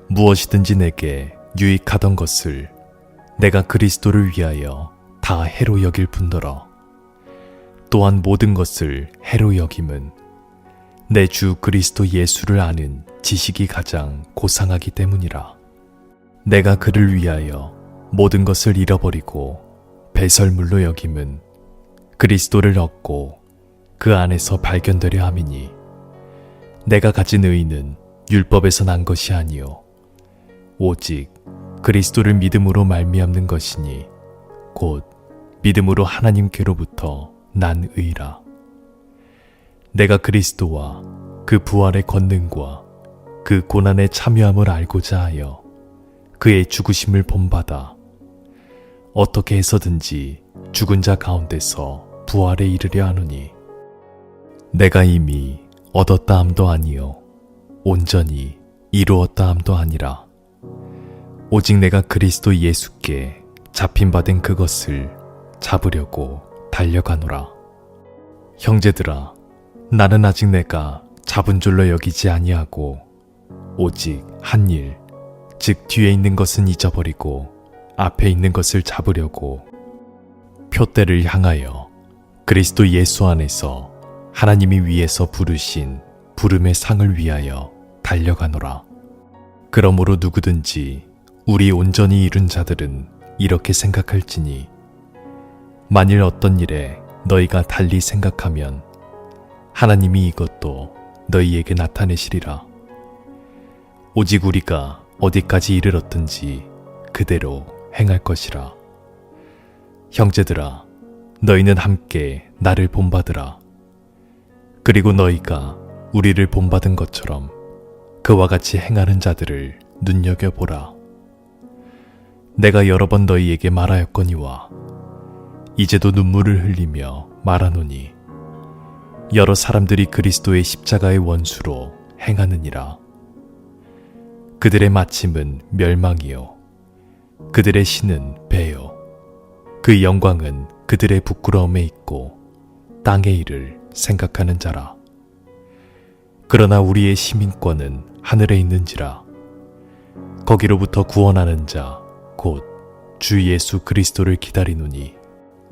무엇이든지 내게 유익하던 것을 내가 그리스도를 위하여 다 해로 여길 뿐더러 또한 모든 것을 해로 여김은 내 주 그리스도 예수를 아는 지식이 가장 고상하기 때문이라. 내가 그를 위하여 모든 것을 잃어버리고 배설물로 여김은 그리스도를 얻고 그 안에서 발견되려 함이니 내가 가진 의는 율법에서 난 것이 아니요 오직 그리스도를 믿음으로 말미암는 것이니 곧 믿음으로 하나님께로부터 난 의라. 내가 그리스도와 그 부활의 권능과 그 고난에 참여함을 알고자 하여 그의 죽으심을 본받아 어떻게 해서든지 죽은 자 가운데서 부활에 이르려 하노니 내가 이미 얻었다 함도 아니요 온전히 이루었다 함도 아니라 오직 내가 그리스도 예수께 잡힌 바 된 그것을 잡으려고 달려가노라. 형제들아, 나는 아직 내가 잡은 줄로 여기지 아니하고 오직 한 일, 즉 뒤에 있는 것은 잊어버리고 앞에 있는 것을 잡으려고 표대를 향하여 그리스도 예수 안에서 하나님이 위에서 부르신 부름의 상을 위하여 달려가노라. 그러므로 누구든지 우리 온전히 이룬 자들은 이렇게 생각할지니 만일 어떤 일에 너희가 달리 생각하면 하나님이 이것도 너희에게 나타내시리라. 오직 우리가 어디까지 이르렀든지 그대로 행할 것이라. 형제들아, 너희는 함께 나를 본받으라. 그리고 너희가 우리를 본받은 것처럼 그와 같이 행하는 자들을 눈여겨보라. 내가 여러 번 너희에게 말하였거니와 이제도 눈물을 흘리며 말하노니 여러 사람들이 그리스도의 십자가의 원수로 행하느니라. 그들의 마침은 멸망이요 그들의 신은 배요 그 영광은 그들의 부끄러움에 있고 땅의 일을 생각하는 자라. 그러나 우리의 시민권은 하늘에 있는지라. 거기로부터 구원하는 자 곧 주 예수 그리스도를 기다리노니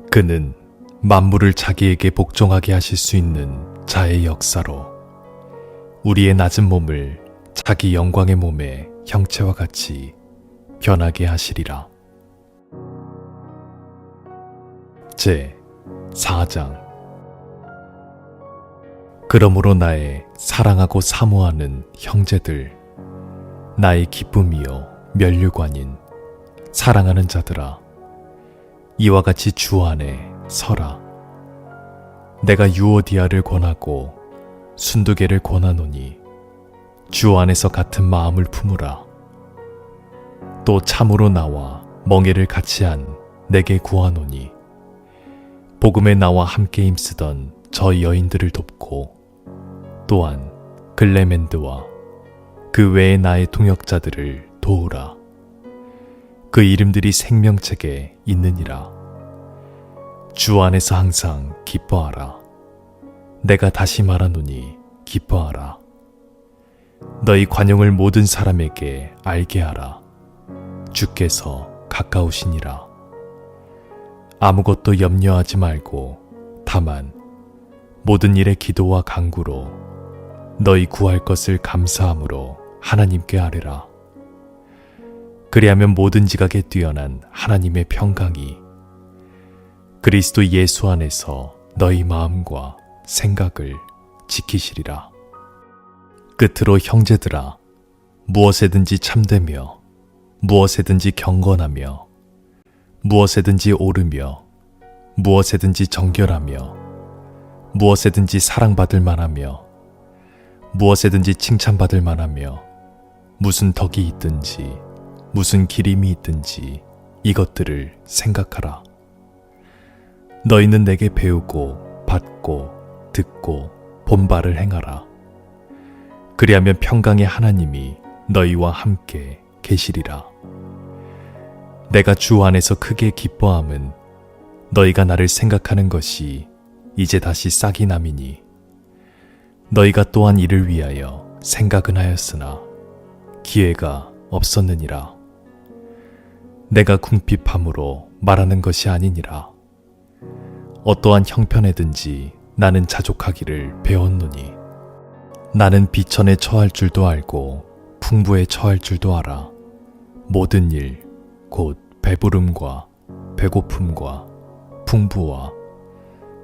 그는 만물을 자기에게 복종하게 하실 수 있는 자의 역사로 우리의 낮은 몸을 자기 영광의 몸의 형체와 같이 변하게 하시리라. 제 4장. 그러므로 나의 사랑하고 사모하는 형제들, 나의 기쁨이요 면류관인 사랑하는 자들아, 이와 같이 주 안에 서라. 내가 유오디아를 권하고 순두개를 권하노니 주 안에서 같은 마음을 품으라. 또 참으로 나와 멍에를 같이 한 내게 구하노니 복음에 나와 함께 힘쓰던 저 여인들을 돕고 또한 글레멘드와 그 외의 나의 동역자들을 도우라. 그 이름들이 생명책에 있느니라. 주 안에서 항상 기뻐하라. 내가 다시 말하노니 기뻐하라. 너희 관용을 모든 사람에게 알게 하라. 주께서 가까우시니라. 아무것도 염려하지 말고 다만 모든 일에 기도와 간구로 너희 구할 것을 감사함으로 하나님께 아뢰라. 그리하면 모든 지각에 뛰어난 하나님의 평강이 그리스도 예수 안에서 너희 마음과 생각을 지키시리라. 끝으로 형제들아, 무엇에든지 참되며 무엇에든지 경건하며 무엇에든지 옳으며 무엇에든지 정결하며 무엇에든지 사랑받을 만하며 무엇에든지 칭찬받을 만하며 무슨 덕이 있든지 무슨 기림이 있든지 이것들을 생각하라. 너희는 내게 배우고 받고 듣고 본 바를 행하라. 그리하면 평강의 하나님이 너희와 함께 계시리라. 내가 주 안에서 크게 기뻐함은 너희가 나를 생각하는 것이 이제 다시 싹이 남이니 너희가 또한 이를 위하여 생각은 하였으나 기회가 없었느니라. 내가 궁핍함으로 말하는 것이 아니니라. 어떠한 형편에든지 나는 자족하기를 배웠노니 나는 비천에 처할 줄도 알고 풍부에 처할 줄도 알아. 모든 일 곧 배부름과 배고픔과 풍부와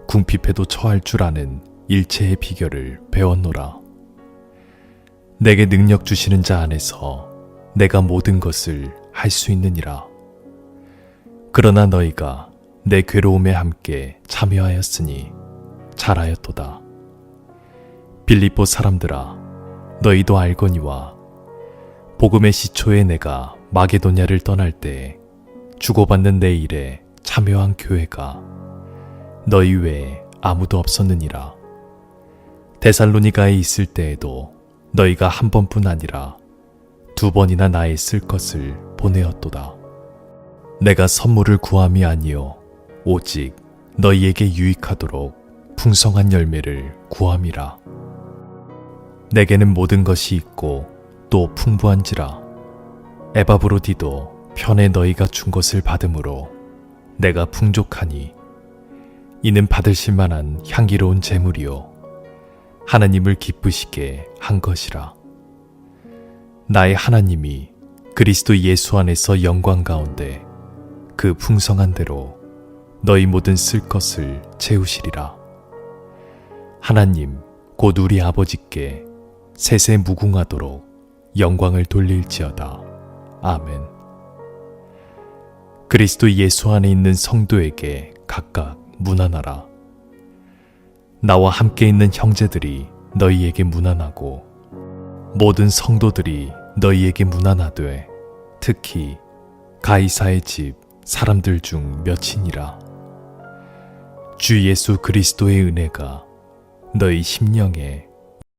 궁핍에도 처할 줄 아는 일체의 비결을 배웠노라. 내게 능력 주시는 자 안에서 내가 모든 것을 할 수 있느니라. 그러나 너희가 내 괴로움에 함께 참여하였으니 잘하였도다. 빌립보 사람들아, 너희도 알거니와 복음의 시초에 내가 마게도냐를 떠날 때 주고받는 내 일에 참여한 교회가 너희 외에 아무도 없었느니라. 데살로니가에 있을 때에도 너희가 한 번뿐 아니라 두 번이나 나의 쓸 것을 보내었도다. 내가 선물을 구함이 아니요 오직 너희에게 유익하도록 풍성한 열매를 구함이라. 내게는 모든 것이 있고 또 풍부한지라. 에바브로디도 편에 너희가 준 것을 받음으로 내가 풍족하니 이는 받으실 만한 향기로운 제물이요 하나님을 기쁘시게 한 것이라. 나의 하나님이 그리스도 예수 안에서 영광 가운데 그 풍성한 대로 너희 모든 쓸 것을 채우시리라. 하나님 곧 우리 아버지께 세세 무궁하도록 영광을 돌릴지어다. 아멘. 그리스도 예수 안에 있는 성도에게 각각 문안하라. 나와 함께 있는 형제들이 너희에게 문안하고 모든 성도들이 너희에게 문안하되 특히 가이사의 집 사람들 중 몇이니라. 주 예수 그리스도의 은혜가 너희 심령에